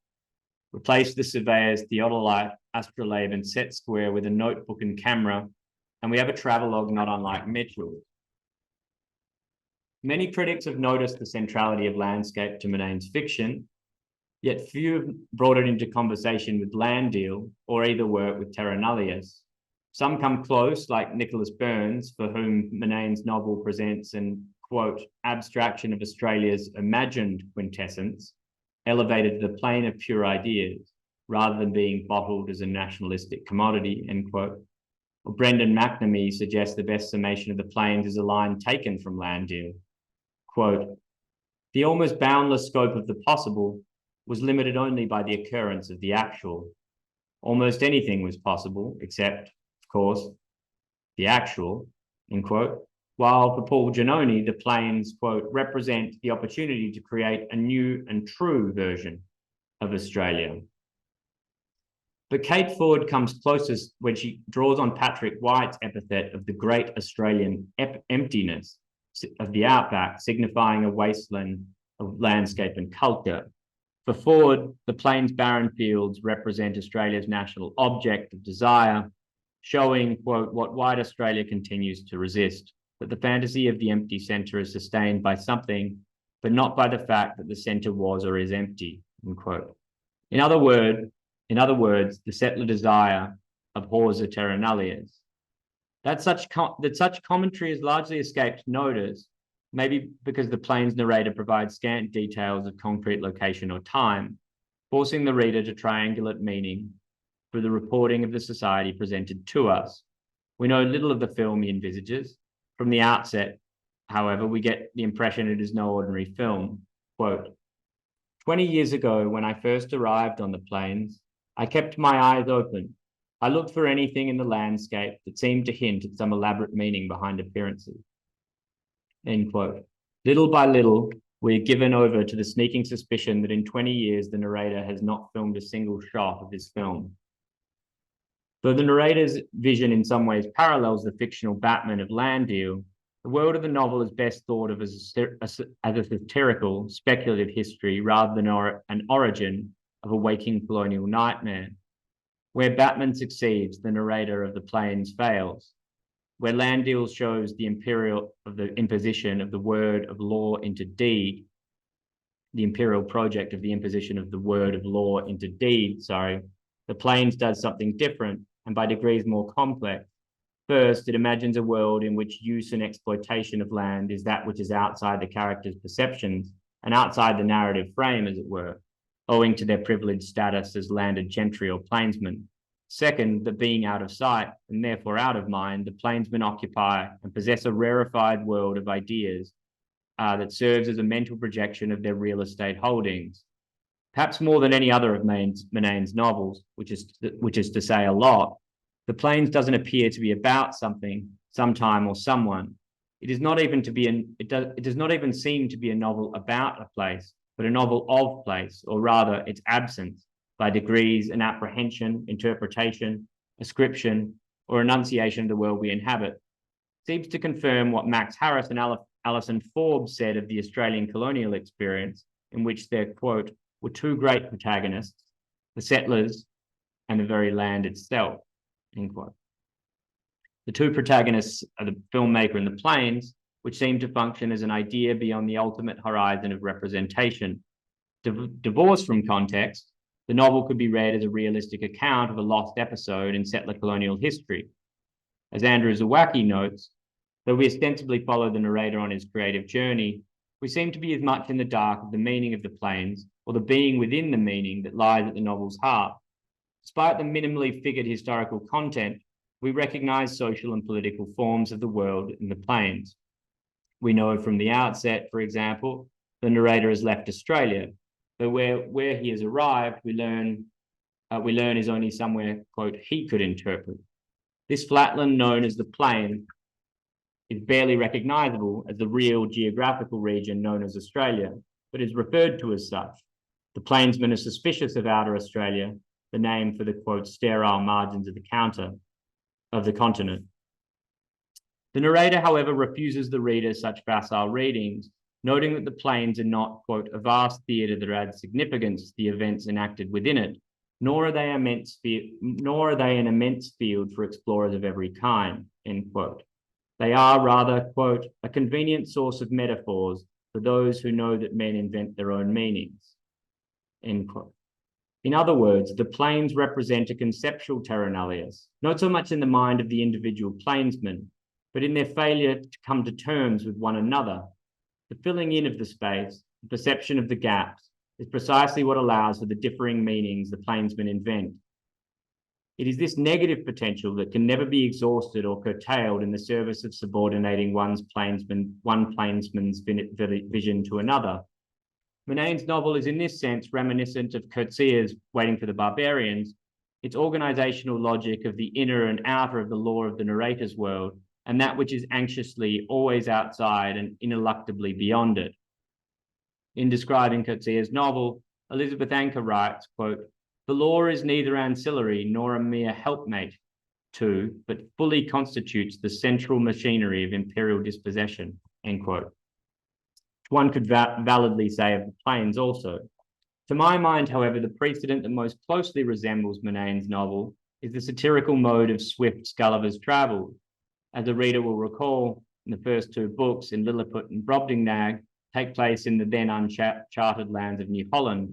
Replace the surveyor's theodolite astrolabe and set square with a notebook and camera, and we have a travelogue not unlike Mitchell's. Many critics have noticed the centrality of landscape to Murnane's fiction, yet few have brought it into conversation with Land Deal or either work with Terra Nullius. Some come close, like Nicholas Burns, for whom Murnane's novel presents an, quote, abstraction of Australia's imagined quintessence, elevated to the plane of pure ideas, rather than being bottled as a nationalistic commodity, end quote. Or Brendan McNamee suggests the best summation of the plains is a line taken from Land Deal. Quote, "The almost boundless scope of the possible was limited only by the occurrence of the actual. Almost anything was possible, except, of course, the actual," end quote. While for Paul Giannone, the plains, quote, "represent the opportunity to create a new and true version of Australia." But Kate Ford comes closest when she draws on Patrick White's epithet of the great Australian emptiness of the outback, signifying a wasteland of landscape and culture. For Ford, the plains' barren fields represent Australia's national object of desire, showing, quote, what white Australia continues to resist, that the fantasy of the empty centre is sustained by something, but not by the fact that the centre was or is empty, end quote. In other words, the settler desire abhors a terra nullius. That such commentary has largely escaped notice, maybe because the plains narrator provides scant details of concrete location or time, forcing the reader to triangulate meaning through the reporting of the society presented to us. We know little of the film he envisages. From the outset, however, we get the impression it is no ordinary film. Quote, 20 years ago, when I first arrived on the plains, I kept my eyes open. I looked for anything in the landscape that seemed to hint at some elaborate meaning behind appearances. End quote. Little by little, we are given over to the sneaking suspicion that in 20 years, the narrator has not filmed a single shot of this film. Though the narrator's vision in some ways parallels the fictional Batman of Land Deal, the world of the novel is best thought of as a satirical, speculative history rather than an origin of a waking colonial nightmare. Where Batman succeeds, the narrator of the plains fails. Where Land Deal shows the imposition of the word of law into deed, the imperial project of the imposition of the word of law into deed, the plains does something different and by degrees more complex. First, it imagines a world in which use and exploitation of land is that which is outside the character's perceptions and outside the narrative frame, as it were, owing to their privileged status as landed gentry or plainsmen. Second, that being out of sight and therefore out of mind, the plainsmen occupy and possess a rarefied world of ideas that serves as a mental projection of their real estate holdings. Perhaps more than any other of Murnane's novels, which is to say a lot, The Plains doesn't appear to be about something, sometime, or someone. It does not even seem to be a novel about a place, but a novel of place, or rather its absence, by degrees, an apprehension, interpretation, ascription, or enunciation of the world we inhabit. Seems to confirm what Max Harris and Alison Forbes said of the Australian colonial experience, in which there, quote, were two great protagonists, the settlers and the very land itself, end quote. The two protagonists are the filmmaker and the plains, which seem to function as an idea beyond the ultimate horizon of representation. Divorced from context, the novel could be read as a realistic account of a lost episode in settler colonial history. As Andrew Zawacki notes, though we ostensibly follow the narrator on his creative journey, we seem to be as much in the dark of the meaning of the plains or the being within the meaning that lies at the novel's heart. Despite the minimally figured historical content, we recognize social and political forms of the world in the plains. We know from the outset, for example, the narrator has left Australia, but where he has arrived, we learn is only somewhere, quote, he could interpret. This flatland known as the plain is barely recognizable as the real geographical region known as Australia, but is referred to as such. The plainsmen are suspicious of outer Australia, the name for the, quote, sterile margins of the continent. The narrator, however, refuses the reader such facile readings, noting that the plains are not, quote, a vast theatre that adds significance to the events enacted within it, nor are they an immense field for explorers of every kind, end quote. They are rather, quote, a convenient source of metaphors for those who know that men invent their own meanings, end quote. In other words, the plains represent a conceptual terra nullius, not so much in the mind of the individual plainsman, but in their failure to come to terms with one another. The filling in of the space, the perception of the gaps, is precisely what allows for the differing meanings the plainsmen invent. It is this negative potential that can never be exhausted or curtailed in the service of subordinating one plainsman's vision to another. Murnane's novel is in this sense reminiscent of Coetzee's Waiting for the Barbarians, its organizational logic of the inner and outer of the law of the narrator's world, and that which is anxiously always outside and ineluctably beyond it. In describing Coetzee's novel, Elizabeth Anker writes, quote, the law is neither ancillary nor a mere helpmate to, but fully constitutes the central machinery of imperial dispossession, end quote. One could validly say of the plains also. To my mind, however, the precedent that most closely resembles Murnane's novel is the satirical mode of Swift's Gulliver's Travels. As the reader will recall, in the first two books, in Lilliput and Brobdingnag, take place in the then uncharted lands of New Holland.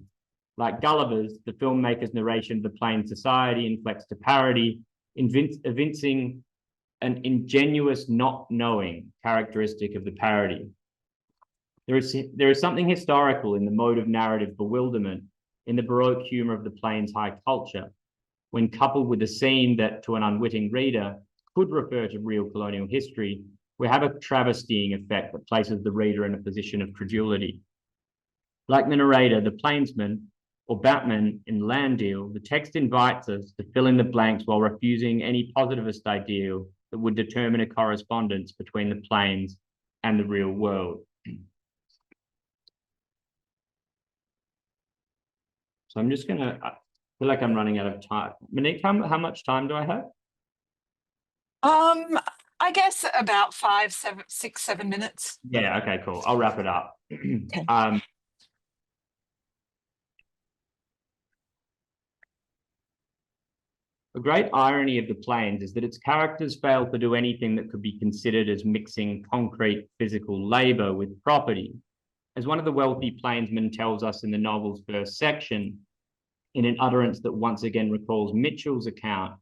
Like Gulliver's, the filmmaker's narration of the plain society inflects to parody, evincing an ingenuous not knowing characteristic of the parody. There is something historical in the mode of narrative bewilderment, in the Baroque humor of the plains high culture, when coupled with a scene that, to an unwitting reader, could refer to real colonial history, we have a travestying effect that places the reader in a position of credulity. Like the narrator, the plainsman, or Batman in Landil, the text invites us to fill in the blanks while refusing any positivist ideal that would determine a correspondence between the plains and the real world. So I'm just gonna, I feel like I'm running out of time. Monique, how much time do I have? I guess about 6, 7 minutes. Yeah, okay, cool. I'll wrap it up. Okay. A great irony of the plains is that its characters fail to do anything that could be considered as mixing concrete physical labor with property. As one of the wealthy plainsmen tells us in the novel's first section, in an utterance that once again recalls Mitchell's account,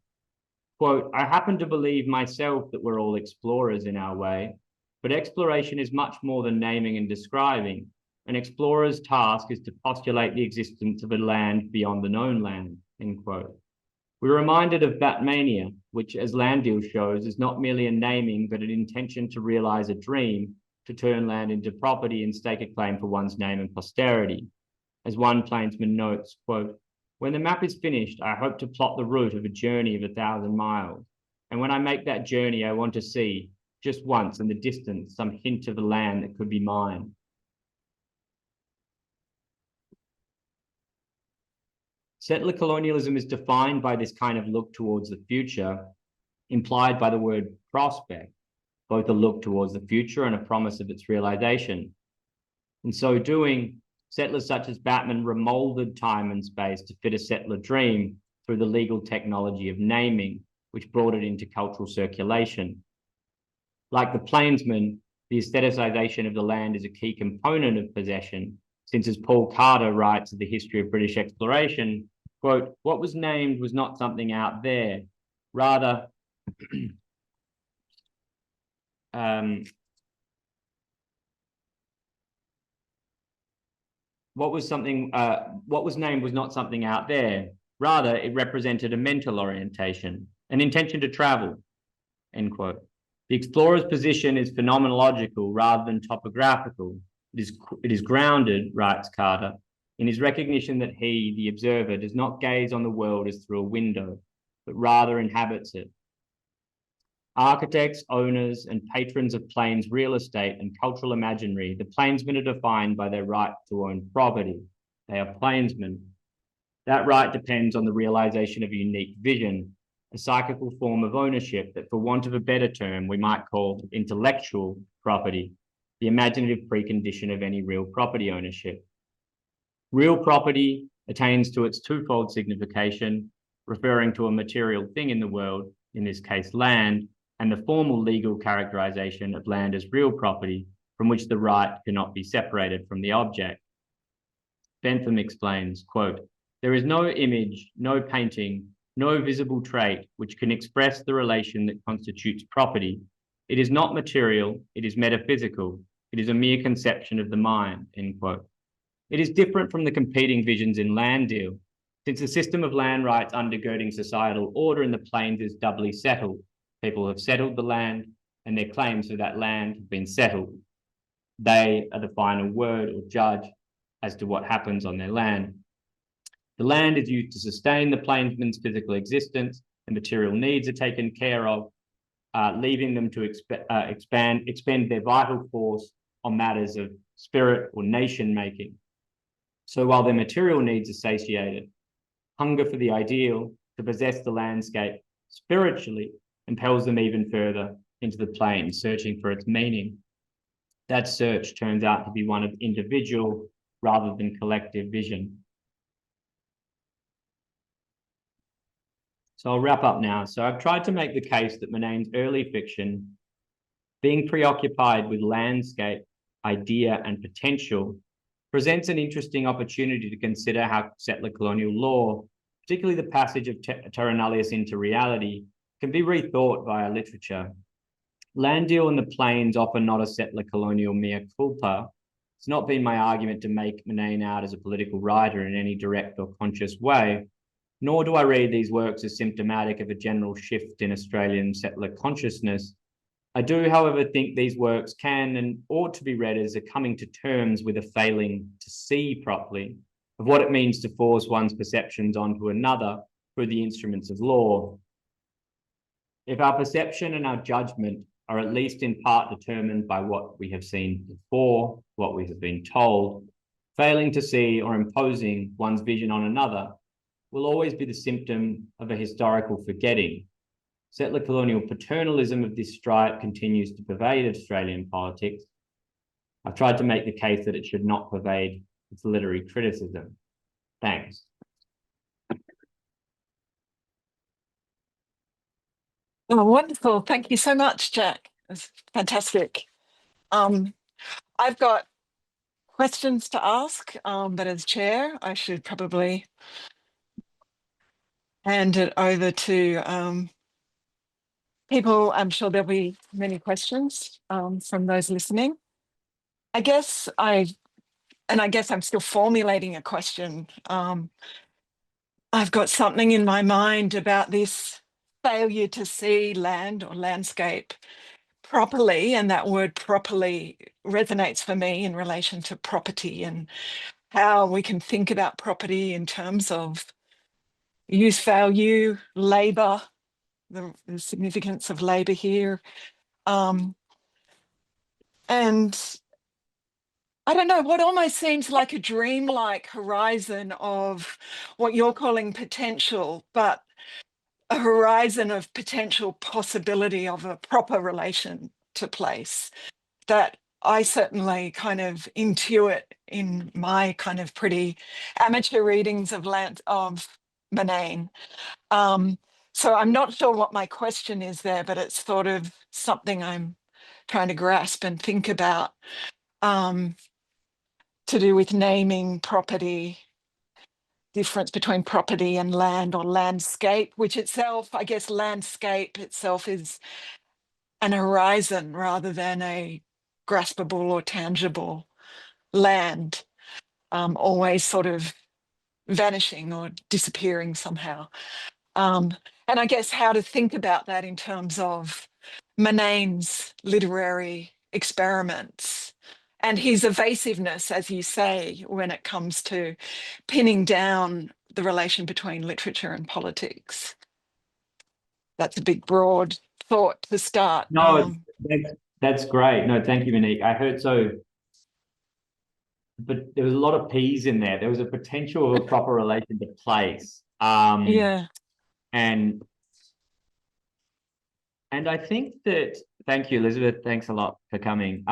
quote, I happen to believe myself that we're all explorers in our way, but exploration is much more than naming and describing. An explorer's task is to postulate the existence of a land beyond the known land, end quote. We're reminded of Batmania, which, as Landil shows, is not merely a naming, but an intention to realize a dream, to turn land into property and stake a claim for one's name and posterity. As one plainsman notes, quote, when the map is finished, I hope to plot the route of a journey of 1,000 miles. And when I make that journey, I want to see, just once in the distance, some hint of the land that could be mine. Settler colonialism is defined by this kind of look towards the future, implied by the word prospect, both a look towards the future and a promise of its realization. In so doing, settlers such as Batman remolded time and space to fit a settler dream through the legal technology of naming, which brought it into cultural circulation. Like the plainsman, the aestheticization of the land is a key component of possession, since as Paul Carter writes of the history of British exploration, quote, what was named was not something out there, rather, what was named was not something out there. Rather, it represented a mental orientation, an intention to travel, end quote. The explorer's position is phenomenological rather than topographical. It is grounded, writes Carter, in his recognition that he, the observer, does not gaze on the world as through a window, but rather inhabits it. Architects, owners, and patrons of plains real estate and cultural imaginary, the plainsmen are defined by their right to own property. They are plainsmen. That right depends on the realization of a unique vision, a psychical form of ownership that, for want of a better term, we might call intellectual property, the imaginative precondition of any real property ownership. Real property attains to its twofold signification, referring to a material thing in the world, in this case land, and the formal legal characterization of land as real property, from which the right cannot be separated from the object. Bentham explains, quote, "There is no image, no painting, no visible trait which can express the relation that constitutes property. It is not material, it is metaphysical, it is a mere conception of the mind," end quote. It is different from the competing visions in Land Deal, since the system of land rights undergirding societal order in the plains is doubly settled. People have settled the land, and their claims for that land have been settled. They are the final word or judge as to what happens on their land. The land is used to sustain the plainsman's physical existence, and material needs are taken care of, leaving them to expend their vital force on matters of spirit or nation making. So while their material needs are satiated, hunger for the ideal, to possess the landscape spiritually, impels them even further into the plains, searching for its meaning. That search turns out to be one of individual rather than collective vision. So I'll wrap up now. So I've tried to make the case that Murnane's early fiction, being preoccupied with landscape, idea, and potential, presents an interesting opportunity to consider how settler colonial law, particularly the passage of Terra Nullius into reality, can be rethought via literature. Land deal in the plains offer not a settler colonial mea culpa. It's not been my argument to make Murnane out as a political writer in any direct or conscious way, nor do I read these works as symptomatic of a general shift in Australian settler consciousness. I do, however, think these works can and ought to be read as a coming to terms with a failing to see properly of what it means to force one's perceptions onto another through the instruments of law. If our perception and our judgment are at least in part determined by what we have seen before, what we have been told, failing to see or imposing one's vision on another will always be the symptom of a historical forgetting. Settler colonial paternalism of this stripe continues to pervade Australian politics. I've tried to make the case that it should not pervade its literary criticism. Thanks. Oh, wonderful. Thank you so much, Jack. It's fantastic. I've got questions to ask, but as chair, I should probably hand it over to people. I'm sure there'll be many questions from those listening. I guess I'm still formulating a question. I've got something in my mind about this failure to see land or landscape properly, and that word properly resonates for me in relation to property and how we can think about property in terms of use value, labour, the significance of labour here. And I don't know, what almost seems like a dreamlike horizon of what you're calling potential, but a horizon of potential possibility of a proper relation to place that I certainly kind of intuit in my kind of pretty amateur readings of Murnane. So I'm not sure what my question is there, but it's sort of something I'm trying to grasp and think about, to do with naming property, difference between property and land or landscape, which itself, I guess landscape itself is an horizon rather than a graspable or tangible land, always sort of vanishing or disappearing somehow. And I guess how to think about that in terms of Murnane's literary experiments and his evasiveness, as you say, when it comes to pinning down the relation between literature and politics. That's a big, broad thought to start. No, that's great. No, thank you, Monique. I heard so, but there was a lot of P's in there. There was a potential of a proper relation to place. Yeah. And I think that, thank you, Elizabeth. Thanks a lot for coming.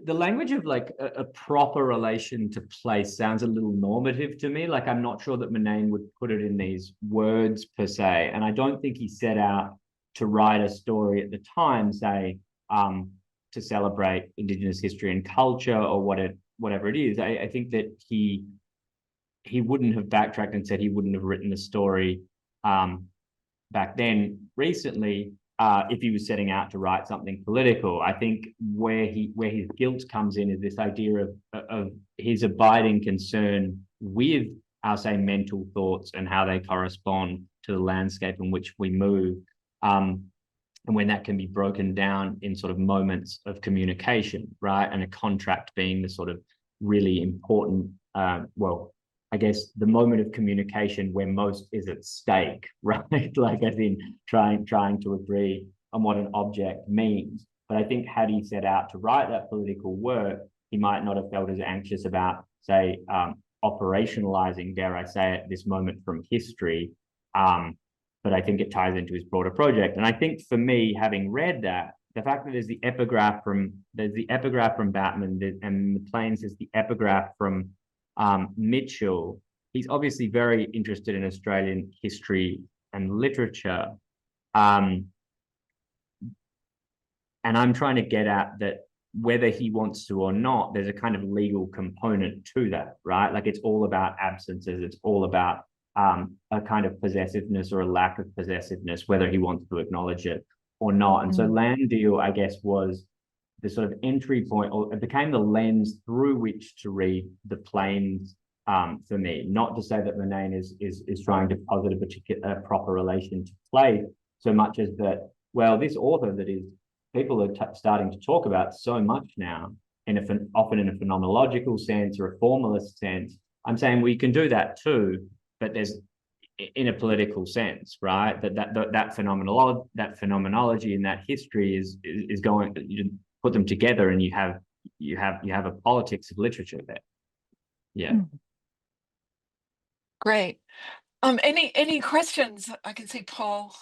The language of like a proper relation to place sounds a little normative to me. Like I'm not sure that Murnane would put it in these words per se. And I don't think he set out to write a story at the time, say, to celebrate Indigenous history and culture or whatever it is. I think that he wouldn't have backtracked and said he wouldn't have written the story back then. Recently, if he was setting out to write something political, I think where his guilt comes in is this idea of his abiding concern with our, say, mental thoughts and how they correspond to the landscape in which we move. And when that can be broken down in sort of moments of communication, right? And a contract being the sort of really important, well, I guess the moment of communication where most is at stake, right? Like as in trying to agree on what an object means. But I think had he set out to write that political work, he might not have felt as anxious about, say, operationalizing, dare I say it, this moment from history. But I think it ties into his broader project. And I think for me, having read that, the fact that there's the epigraph from Batman and the Plains is the epigraph from Mitchell. He's obviously very interested in Australian history and literature. And I'm trying to get at that whether he wants to or not, there's a kind of legal component to that, right? Like it's all about absences. It's all about a kind of possessiveness or a lack of possessiveness, whether he wants to acknowledge it or not. And so Land Deal, I guess, was the sort of entry point, or it became the lens through which to read the Plains for me. Not to say that Murnane is trying to posit a particular proper relation to place, so much as that, well, this author that is people are starting to talk about so much now, often in a phenomenological sense or a formalist sense. I'm saying we can do that too, but there's in a political sense, right? That phenomenology and that history is going. You put them together, and you have a politics of literature there. Yeah. Great. Any questions? I can see Paul.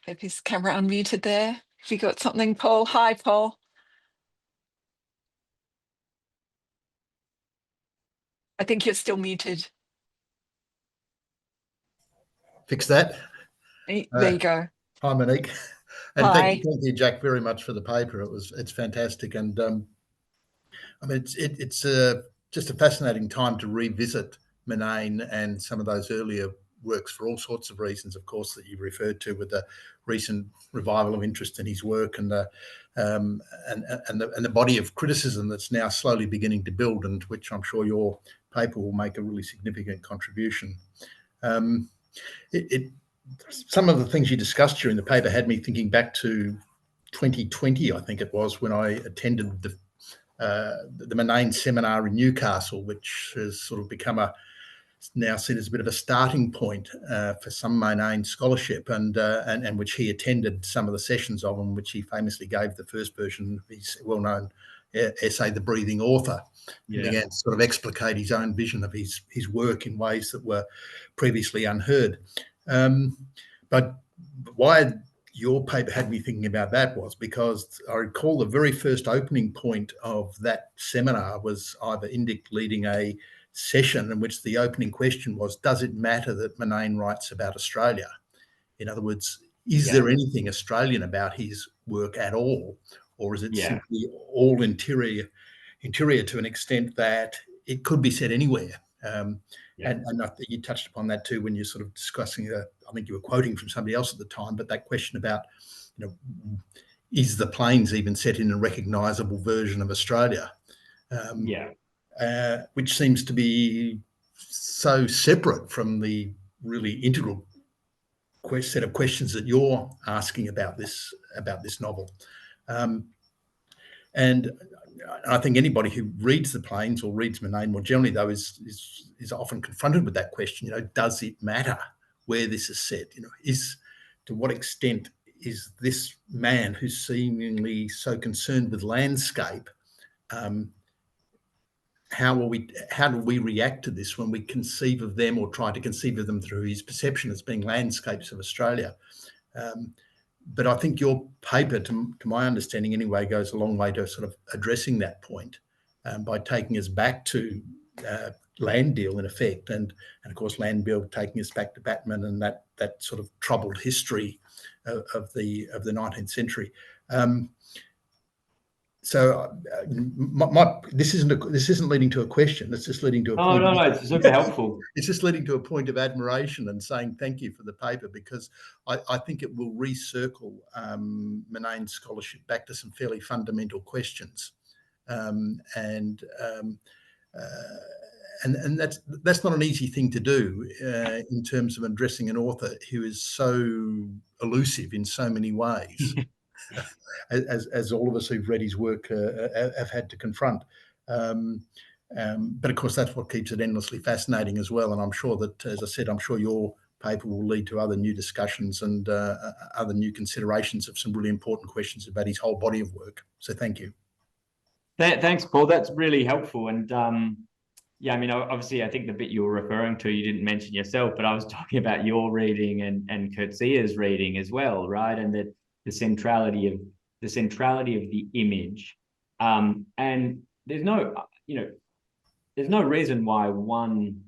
Have his camera unmuted there. Have you got something, Paul? Hi, Paul. I think you're still muted. Fix that. There you go. Hi, Monique. And Hi. thank you, Jack, very much for the paper. It's fantastic. And I mean, it's just a fascinating time to revisit Murnane and some of those earlier works for all sorts of reasons, of course, that you referred to with the recent revival of interest in his work and the body of criticism that's now slowly beginning to build, and which I'm sure your paper will make a really significant contribution. Some of the things you discussed during the paper had me thinking back to 2020, I think it was, when I attended the Murnane seminar in Newcastle, which has sort of become now seen as a bit of a starting point for some Murnane scholarship, and which he attended some of the sessions of, in which he famously gave the first version of his well-known essay, The Breathing Author, and began to sort of explicate his own vision of his work in ways that were previously unheard. But why your paper had me thinking about that was because I recall the very first opening point of that seminar was Ivor Indyk leading a session in which the opening question was, does it matter that Murnane writes about Australia? In other words, is there anything Australian about his work at all? Or is it simply all interior to an extent that it could be said anywhere? And I think you touched upon that too when you're sort of discussing, I think you were quoting from somebody else at the time, but that question about, is the Plains even set in a recognisable version of Australia? which seems to be so separate from the really integral set of questions that you're asking about this novel. And I think anybody who reads the Plains or reads Murnane more generally, though, is often confronted with that question. Does it matter where this is set? To what extent is this man who's seemingly so concerned with landscape? How do we react to this when we conceive of them or try to conceive of them through his perception as being landscapes of Australia? But I think your paper, to my understanding anyway, goes a long way to sort of addressing that point by taking us back to land deal in effect, and of course land deal taking us back to Batman and that sort of troubled history of the 19th century. So this isn't leading to a question. It's just leading to a point. No, it's super helpful. It's just leading to a point of admiration and saying thank you for the paper, because I think it will recircle Murnane's scholarship back to some fairly fundamental questions, and that's not an easy thing to do in terms of addressing an author who is so elusive in so many ways. As all of us who've read his work have had to confront. But of course, that's what keeps it endlessly fascinating as well. And I'm sure that, as I said, I'm sure your paper will lead to other new discussions and other new considerations of some really important questions about his whole body of work. So thank you. Thanks, Paul. That's really helpful. And yeah, I mean, obviously, I think the bit you were referring to, you didn't mention yourself, but I was talking about your reading and Coetzee's reading as well, right? And that the centrality of the image, and there's no reason why one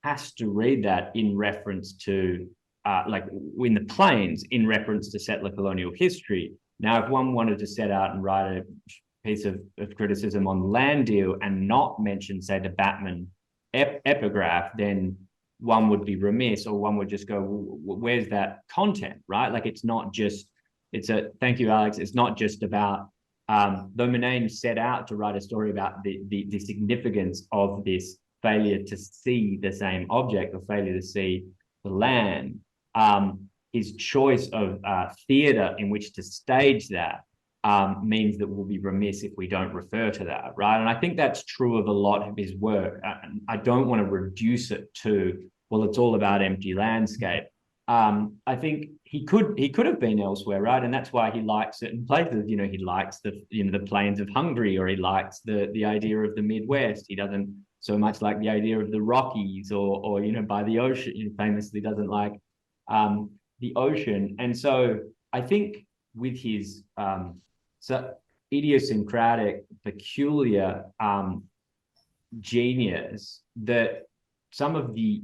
has to read that in reference to like in the Plains, in reference to settler colonial history. Now, if one wanted to set out and write a piece of criticism on land deal and not mention, say, the Batman epigraph, then one would be remiss, or one would just go, well, where's that content, right? Like, thank you, Alex. It's not just about, though Murnane set out to write a story about the significance of this failure to see the same object, or failure to see the land, his choice of theatre in which to stage that means that we'll be remiss if we don't refer to that, right? And I think that's true of a lot of his work. I don't want to reduce it to, well, it's all about empty landscape. I think he could have been elsewhere, right? And that's why he likes certain places. He likes the plains of Hungary, or he likes the idea of the Midwest. He doesn't so much like the idea of the Rockies, or by the ocean. He famously doesn't like the ocean. And so I think with his idiosyncratic, peculiar genius, that some of the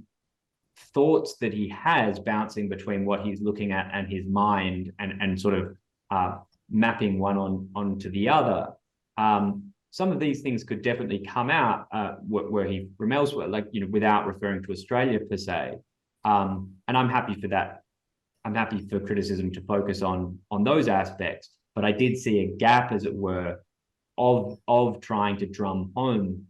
thoughts that he has bouncing between what he's looking at and his mind, and sort of mapping one onto the other, some of these things could definitely come out where he from elsewhere, like, without referring to Australia per se. And I'm happy for that. I'm happy for criticism to focus on those aspects, but I did see a gap, as it were, of trying to drum home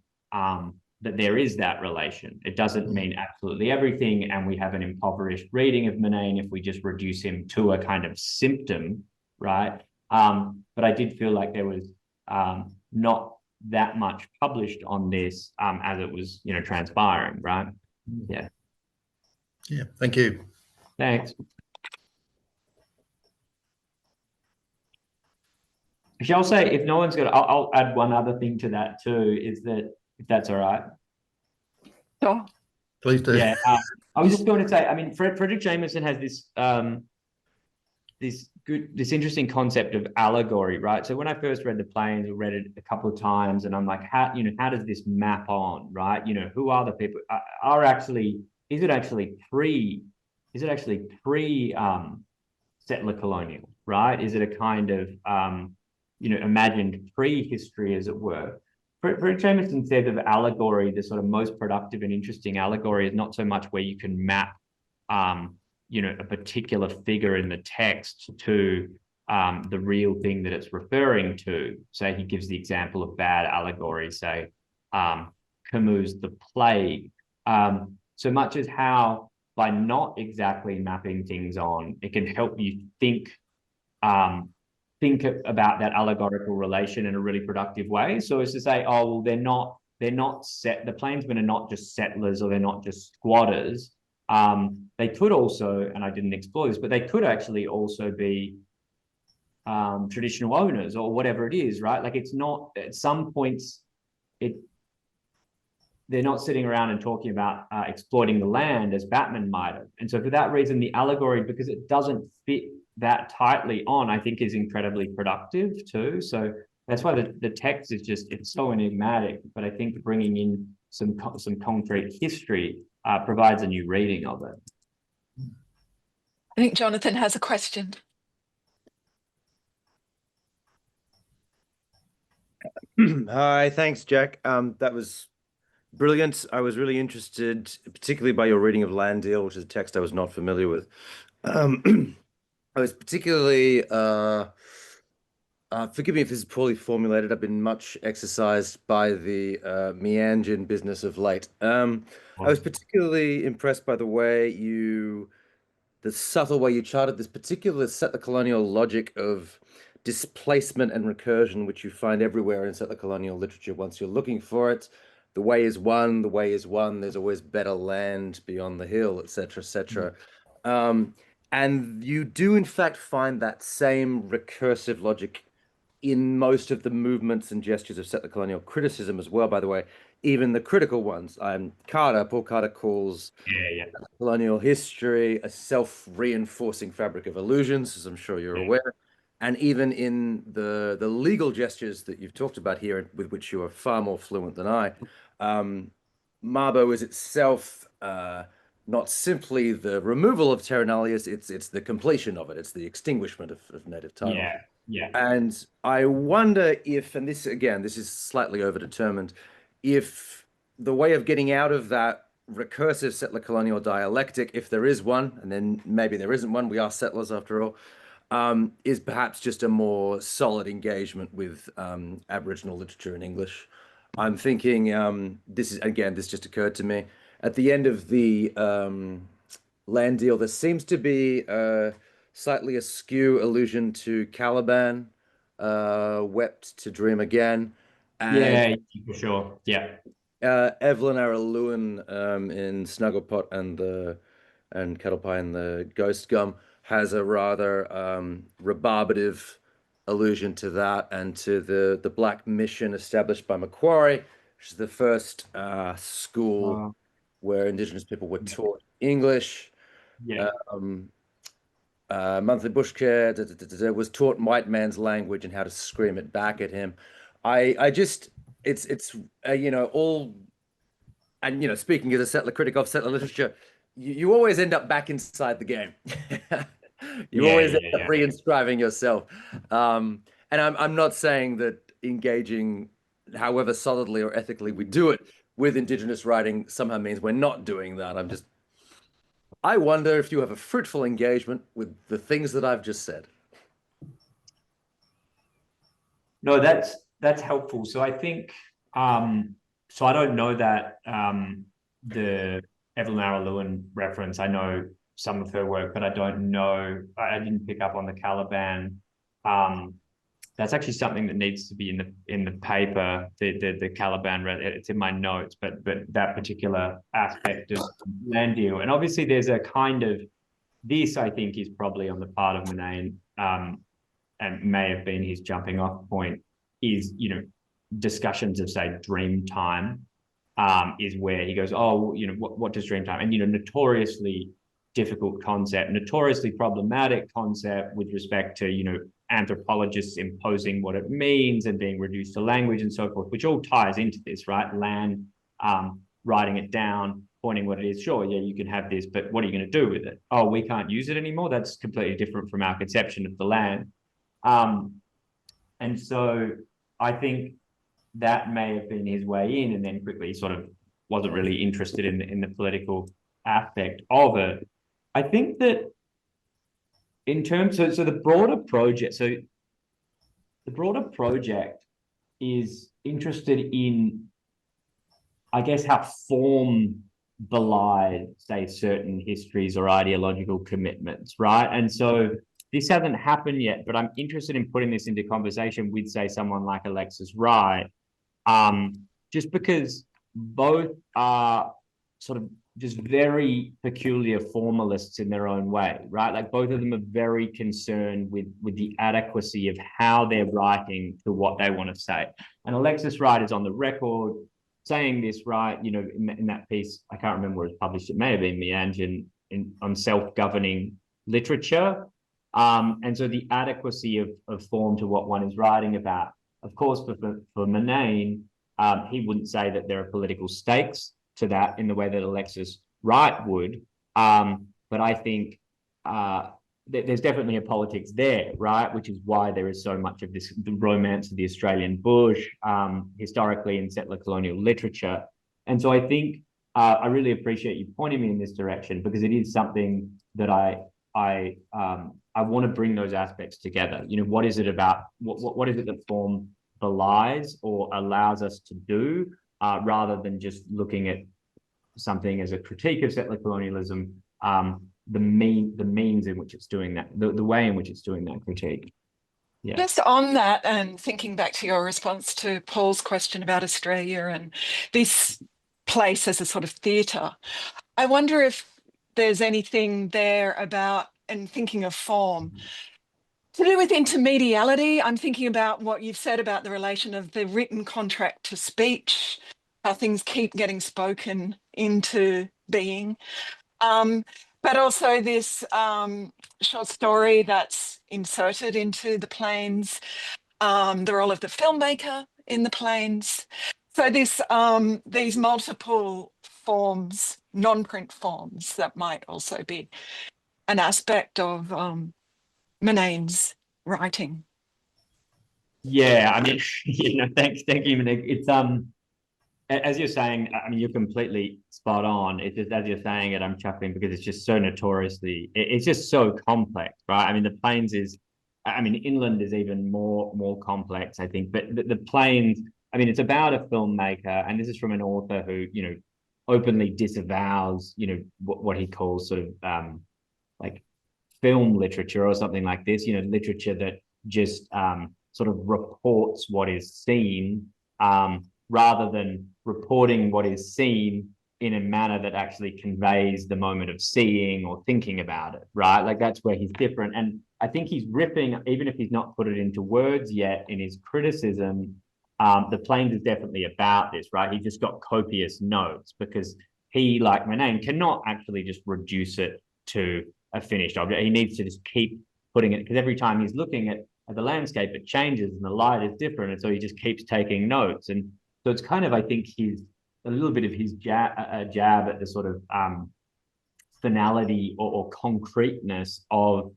that there is that relation. It doesn't mean absolutely everything, and we have an impoverished reading of Murnane if we just reduce him to a kind of symptom, right? But I did feel like there was not that much published on this as it was, transpiring, right? Yeah. Yeah, thank you. Thanks. Actually, I'll say, if no one's got, I'll add one other thing to that too, is that, if that's all right. Sure. Please do. Yeah, I was just going to say, I mean, Frederick Jameson has this interesting concept of allegory, right? So when I first read The Plains, I read it a couple of times, and I'm like, how does this map on, right? Who are the people? Is it actually pre settler colonial, right? Is it a kind of imagined prehistory, as it were? Frederick Jameson said of allegory, the sort of most productive and interesting allegory is not so much where you can map a particular figure in the text to the real thing that it's referring to. Say he gives the example of bad allegory, say Camus' The Plague, so much as how by not exactly mapping things on, it can help you think about that allegorical relation in a really productive way. So as to say, oh, well, they're not the plainsmen are not just settlers, or they're not just squatters. They could also, and I didn't explore this, but they could actually also be traditional owners or whatever it is, right? Like it's not, at some points, they're not sitting around and talking about exploiting the land as Batman might have. And so for that reason, the allegory, because it doesn't fit that tightly on, I think is incredibly productive too. So that's why the text is just, it's so enigmatic, but I think bringing in some concrete history provides a new reading of it. I think Jonathan has a question. Hi, thanks, Jack. That was brilliant. I was really interested, particularly by your reading of Land Deal, which is a text I was not familiar with. I was particularly, forgive me if this is poorly formulated, I've been much exercised by the Meanjin business of late. I was particularly impressed by the way the subtle way you charted this particular settler colonial logic of displacement and recursion, which you find everywhere in settler colonial literature once you're looking for it. The way is one, there's always better land beyond the hill, etc., etc. And you do, in fact, find that same recursive logic in most of the movements and gestures of settler colonial criticism as well, by the way, even the critical ones. Paul Carter calls colonial history a self-reinforcing fabric of illusions, as I'm sure you're aware. And even in the legal gestures that you've talked about here, with which you are far more fluent than I, Mabo is itself not simply the removal of Terra Nullius, it's the completion of it. It's the extinguishment of native title. Yeah. And I wonder if, and this is slightly overdetermined, if the way of getting out of that recursive settler colonial dialectic, if there is one, and then maybe there isn't one, we are settlers after all, is perhaps just a more solid engagement with Aboriginal literature in English. I'm thinking, this just occurred to me. At the end of the Land Deal, there seems to be slightly askew allusion to Caliban, wept to dream again. And, for sure. Yeah. Evelyn Araluen in Snugglepot and Cattle Pie and the Ghost Gum has a rather rebarbative allusion to that and to the Black Mission established by Macquarie, which is the first school where Indigenous people were taught English. Monthly Bush Care was taught white man's language and how to scream it back at him. It's all, and speaking as a settler critic of settler literature, you always end up back inside the game. You always end up reinscribing yourself. And I'm not saying that engaging, however solidly or ethically we do it with Indigenous writing somehow means we're not doing that. I wonder if you have a fruitful engagement with the things that I've just said. No, that's helpful. So I think, so I don't know that the Evelyn Araluen reference. I know some of her work, but I don't know. I didn't pick up on the Caliban. That's actually something that needs to be in the paper. The Caliban, it's in my notes, but that particular aspect of Land Deal, and obviously there's a kind of, this I think is probably on the part of Murnane, and may have been his jumping off point, is discussions of say dream time, is where he goes, oh, what does dream time, and notoriously difficult concept, notoriously problematic concept with respect to anthropologists imposing what it means and being reduced to language and so forth, which all ties into this, right? Land, writing it down, pointing what it is. Sure, yeah, you can have this, but what are you going to do with it? Oh, we can't use it anymore. That's completely different from our conception of the land. And so I think that may have been his way in, and then quickly sort of wasn't really interested in the political aspect of it. I think that in terms of, so the broader project, so the broader project is interested in, I guess, how form belied, say, certain histories or ideological commitments, right? And so this hasn't happened yet, but I'm interested in putting this into conversation with, say, someone like Alexis Wright, just because both are sort of just very peculiar formalists in their own way, right? Like both of them are very concerned with the adequacy of how they're writing to what they want to say. And Alexis Wright is on the record saying this, right? You know, in that piece, I can't remember where it was published. It may have been Meanjin on self-governing literature. And so the adequacy of form to what one is writing about. Of course, for Murnane, he wouldn't say that there are political stakes to that in the way that Alexis Wright would. But I think there's definitely a politics there, right? Which is why there is so much of this, the romance of the Australian bush, historically in settler colonial literature. And so I think I really appreciate you pointing me in this direction, because it is something that I want to bring those aspects together. You know, what is it about, what is it that form belies or allows us to do, rather than just looking at something as a critique of settler colonialism, the means in which it's doing that, the way in which it's doing that critique. Yeah. Just on that, and thinking back to your response to Paul's question about Australia and this place as a sort of theatre, I wonder if there's anything there about, and thinking of form, to do with intermediality. I'm thinking about what you've said about the relation of the written contract to speech, how things keep getting spoken into being. But also this short story that's inserted into the plains, the role of the filmmaker in the plains. So this these multiple forms, non-print forms, that might also be an aspect of Murnane's writing. Yeah, I mean, you know, thank you, Monique. It's as you're saying, I mean, you're completely spot on. It's just, as you're saying it, I'm chuckling because it's just so notoriously, it's just so complex, right? I mean, the plains is, I mean, inland is even more complex, I think. But the plains, I mean, it's about a filmmaker, and this is from an author who, you know, openly disavows, you know, what he calls sort of like film literature or something like this, you know, literature that just sort of reports what is seen, rather than reporting what is seen in a manner that actually conveys the moment of seeing or thinking about it, right? Like that's where he's different. And I think he's ripping, even if he's not put it into words yet in his criticism, the plains is definitely about this, right? He just got copious notes because he, like Murnane, cannot actually just reduce it to a finished object. He needs to just keep putting it, because every time he's looking at the landscape, it changes and the light is different. And so he just keeps taking notes. And so it's kind of, I think, a little bit of his jab at the sort of finality or concreteness of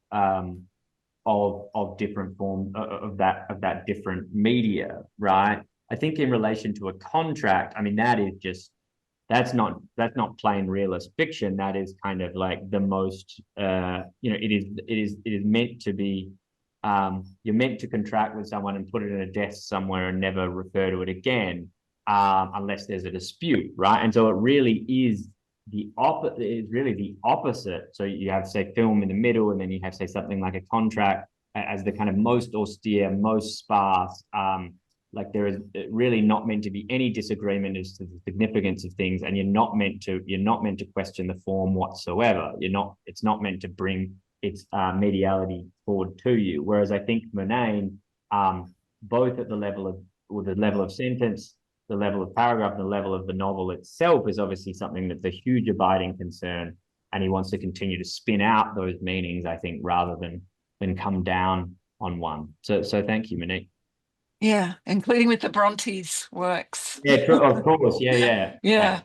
different forms of that different media, right? I think in relation to a contract, I mean, that is just, that's not plain realist fiction. That is kind of like the most, you know, it is meant to be, you're meant to contract with someone and put it in a desk somewhere and never refer to it again, unless there's a dispute, right? And so it really is the opposite. Is really the opposite. So you have, say, film in the middle, and then you have, say, something like a contract as the kind of most austere, most sparse. Like there is really not meant to be any disagreement as to the significance of things, and you're not meant to question the form whatsoever. It's not meant to bring its mediality forward to you. Whereas I think Murnane, both at the level of sentence, the level of paragraph, and the level of the novel itself, is obviously something that's a huge abiding concern, and he wants to continue to spin out those meanings, I think, rather than come down on one. So thank you, Monique. Yeah, including with the Bronte's works. Yeah, of course. Yeah. Yeah.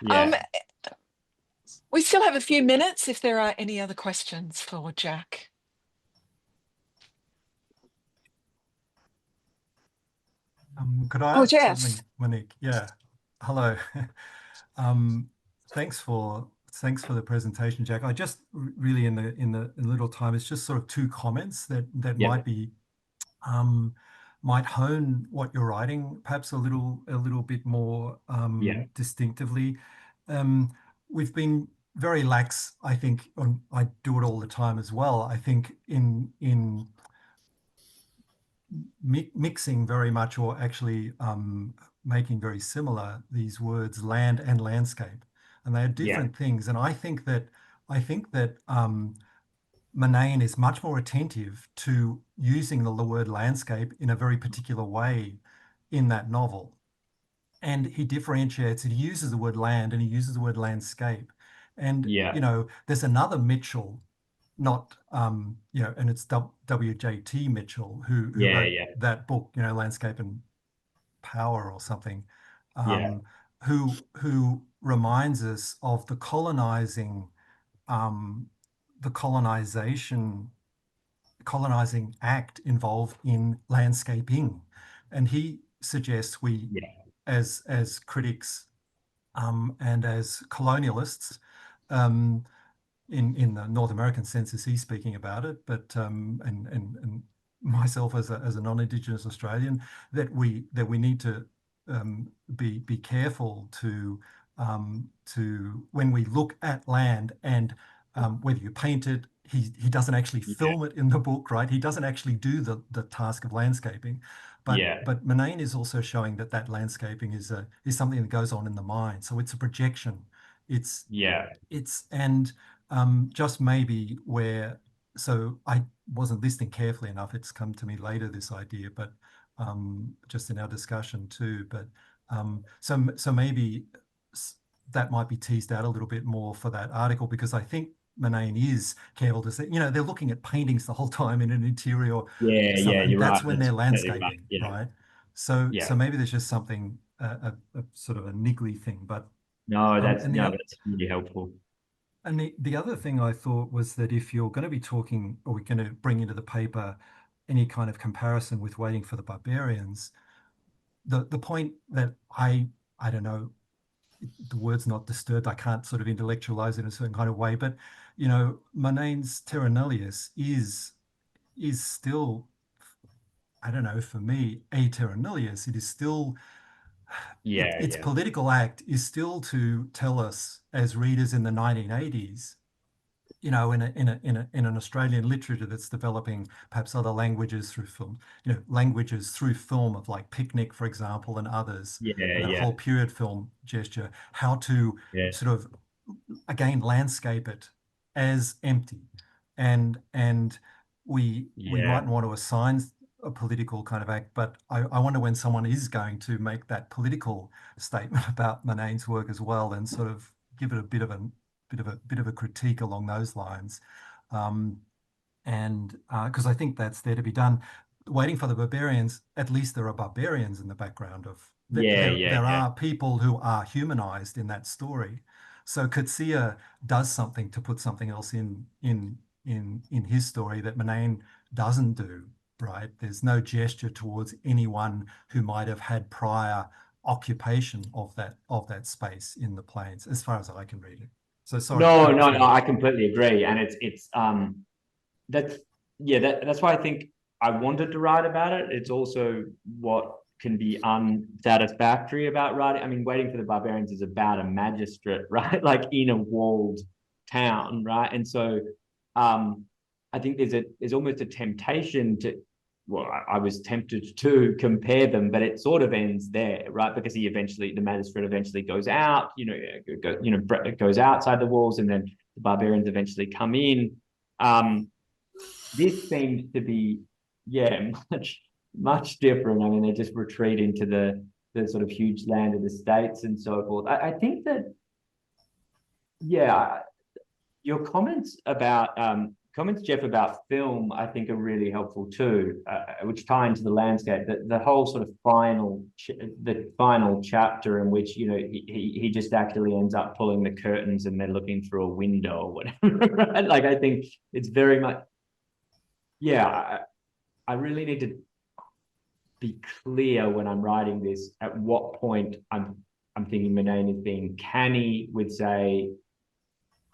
Yeah. We still have a few minutes if there are any other questions for Jack. Could I ask Jeff. something, Monique? Yeah. Hello. Thanks for thanks for the presentation, Jack. I just really in the little time, it's just sort of two comments that Yeah. might hone what you're writing perhaps a little bit more distinctively. We've been very lax, I think, I do it all the time as well, I think, in mixing very much, or actually making very similar these words land and landscape, and they are different things. And I think that Murnane is much more attentive to using the word landscape in a very particular way in that novel, and he differentiates it. He uses the word land and he uses the word landscape, and you know, there's another Mitchell, not you know, and it's W.J.T. Mitchell who wrote that book, you know, Landscape and Power or something, who reminds us of the colonizing colonizing act involved in landscaping, and he suggests we as critics and as colonialists, in the North American sense as he's speaking about it, but and myself as a non-Indigenous Australian, that we need to be careful to when we look at land, and whether you paint it, he doesn't actually film it in the book, right? He doesn't actually do the task of landscaping, but Murnane is also showing that landscaping is something that goes on in the mind. So it's a projection. It's and just maybe where, so I wasn't listening carefully enough. It's come to me later, this idea, but just in our discussion too. But so maybe that might be teased out a little bit more for that article, because I think Murnane is careful to say, you know, they're looking at paintings the whole time in an interior. You're that's right. when they're landscaping, right? So maybe there's just something a sort of a niggly thing, but no, that's really helpful. And the other thing I thought was that if you're going to be talking, or we're going to bring into the paper any kind of comparison with Waiting for the Barbarians, the point that I don't know, the word's not disturbed, I can't sort of intellectualize it in a certain kind of way, but you know, Murnane's Terra Nullius is still, I don't know, for me, a Terra Nullius. It is still, its political act is still to tell us as readers in the 1980s, you know, in an Australian literature that's developing perhaps other languages through film, you know, languages through film of like Picnic, for example, and others, and that whole period film gesture, how to sort of, again, landscape it as empty. And we might want to assign a political kind of act, but I wonder when someone is going to make that political statement about Murnane's work as well, and sort of give it a bit of a critique along those lines, and because I think that's there to be done. Waiting for the Barbarians, at least there are barbarians in the background of there are people who are humanized in that story. So Coetzee does something to put something else in his story that Murnane doesn't do, right? There's no gesture towards anyone who might have had prior occupation of that space in the plains, as far as I can read it. So sorry. No, I completely agree, and it's that's why I think I wanted to write about it. It's also what can be unsatisfactory about writing. I mean, Waiting for the Barbarians is about a magistrate, right? Like in a walled town, right? And so I think there's almost a temptation to, well, I was tempted to compare them, but it sort of ends there, right? Because the magistrate eventually goes out, goes outside the walls, and then the barbarians eventually come in. This seems to be, much different. I mean, they just retreat into the sort of huge land of the states and so forth. I think that, your comments, Jeff, about film, I think are really helpful too, which tie into the landscape. The whole sort of final chapter in which, you know, he just actually ends up pulling the curtains and they're looking through a window or whatever. Right? Like, I think it's very much, I really need to be clear when I'm writing this at what point I'm thinking Murnane is being canny with, say,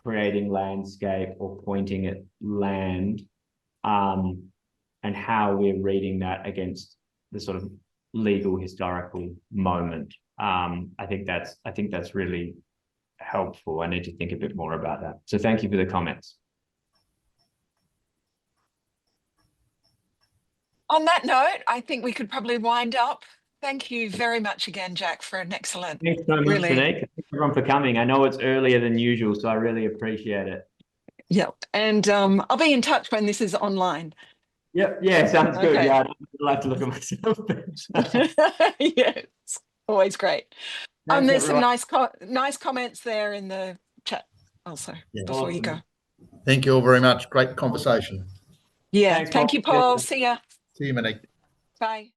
creating landscape or pointing at land, and how we're reading that against the sort of legal historical moment. I think that's really helpful. I need to think a bit more about that. So thank you for the comments. On that note, I think we could probably wind up. Thank you very much again, Jack, for an excellent. Thanks so much, Monique. Thanks everyone for coming. I know it's earlier than usual, so I really appreciate it. Yeah, and I'll be in touch when this is online. Yep. Yeah, sounds good. Okay. Yeah, I'd like to look at myself. Yeah, it's always great. Thanks, There's everyone. some nice comments there in the chat also before you go. Thank you all very much. Great conversation. Yeah, Thanks, thank you, Paul. See ya. See you, Monique. Bye.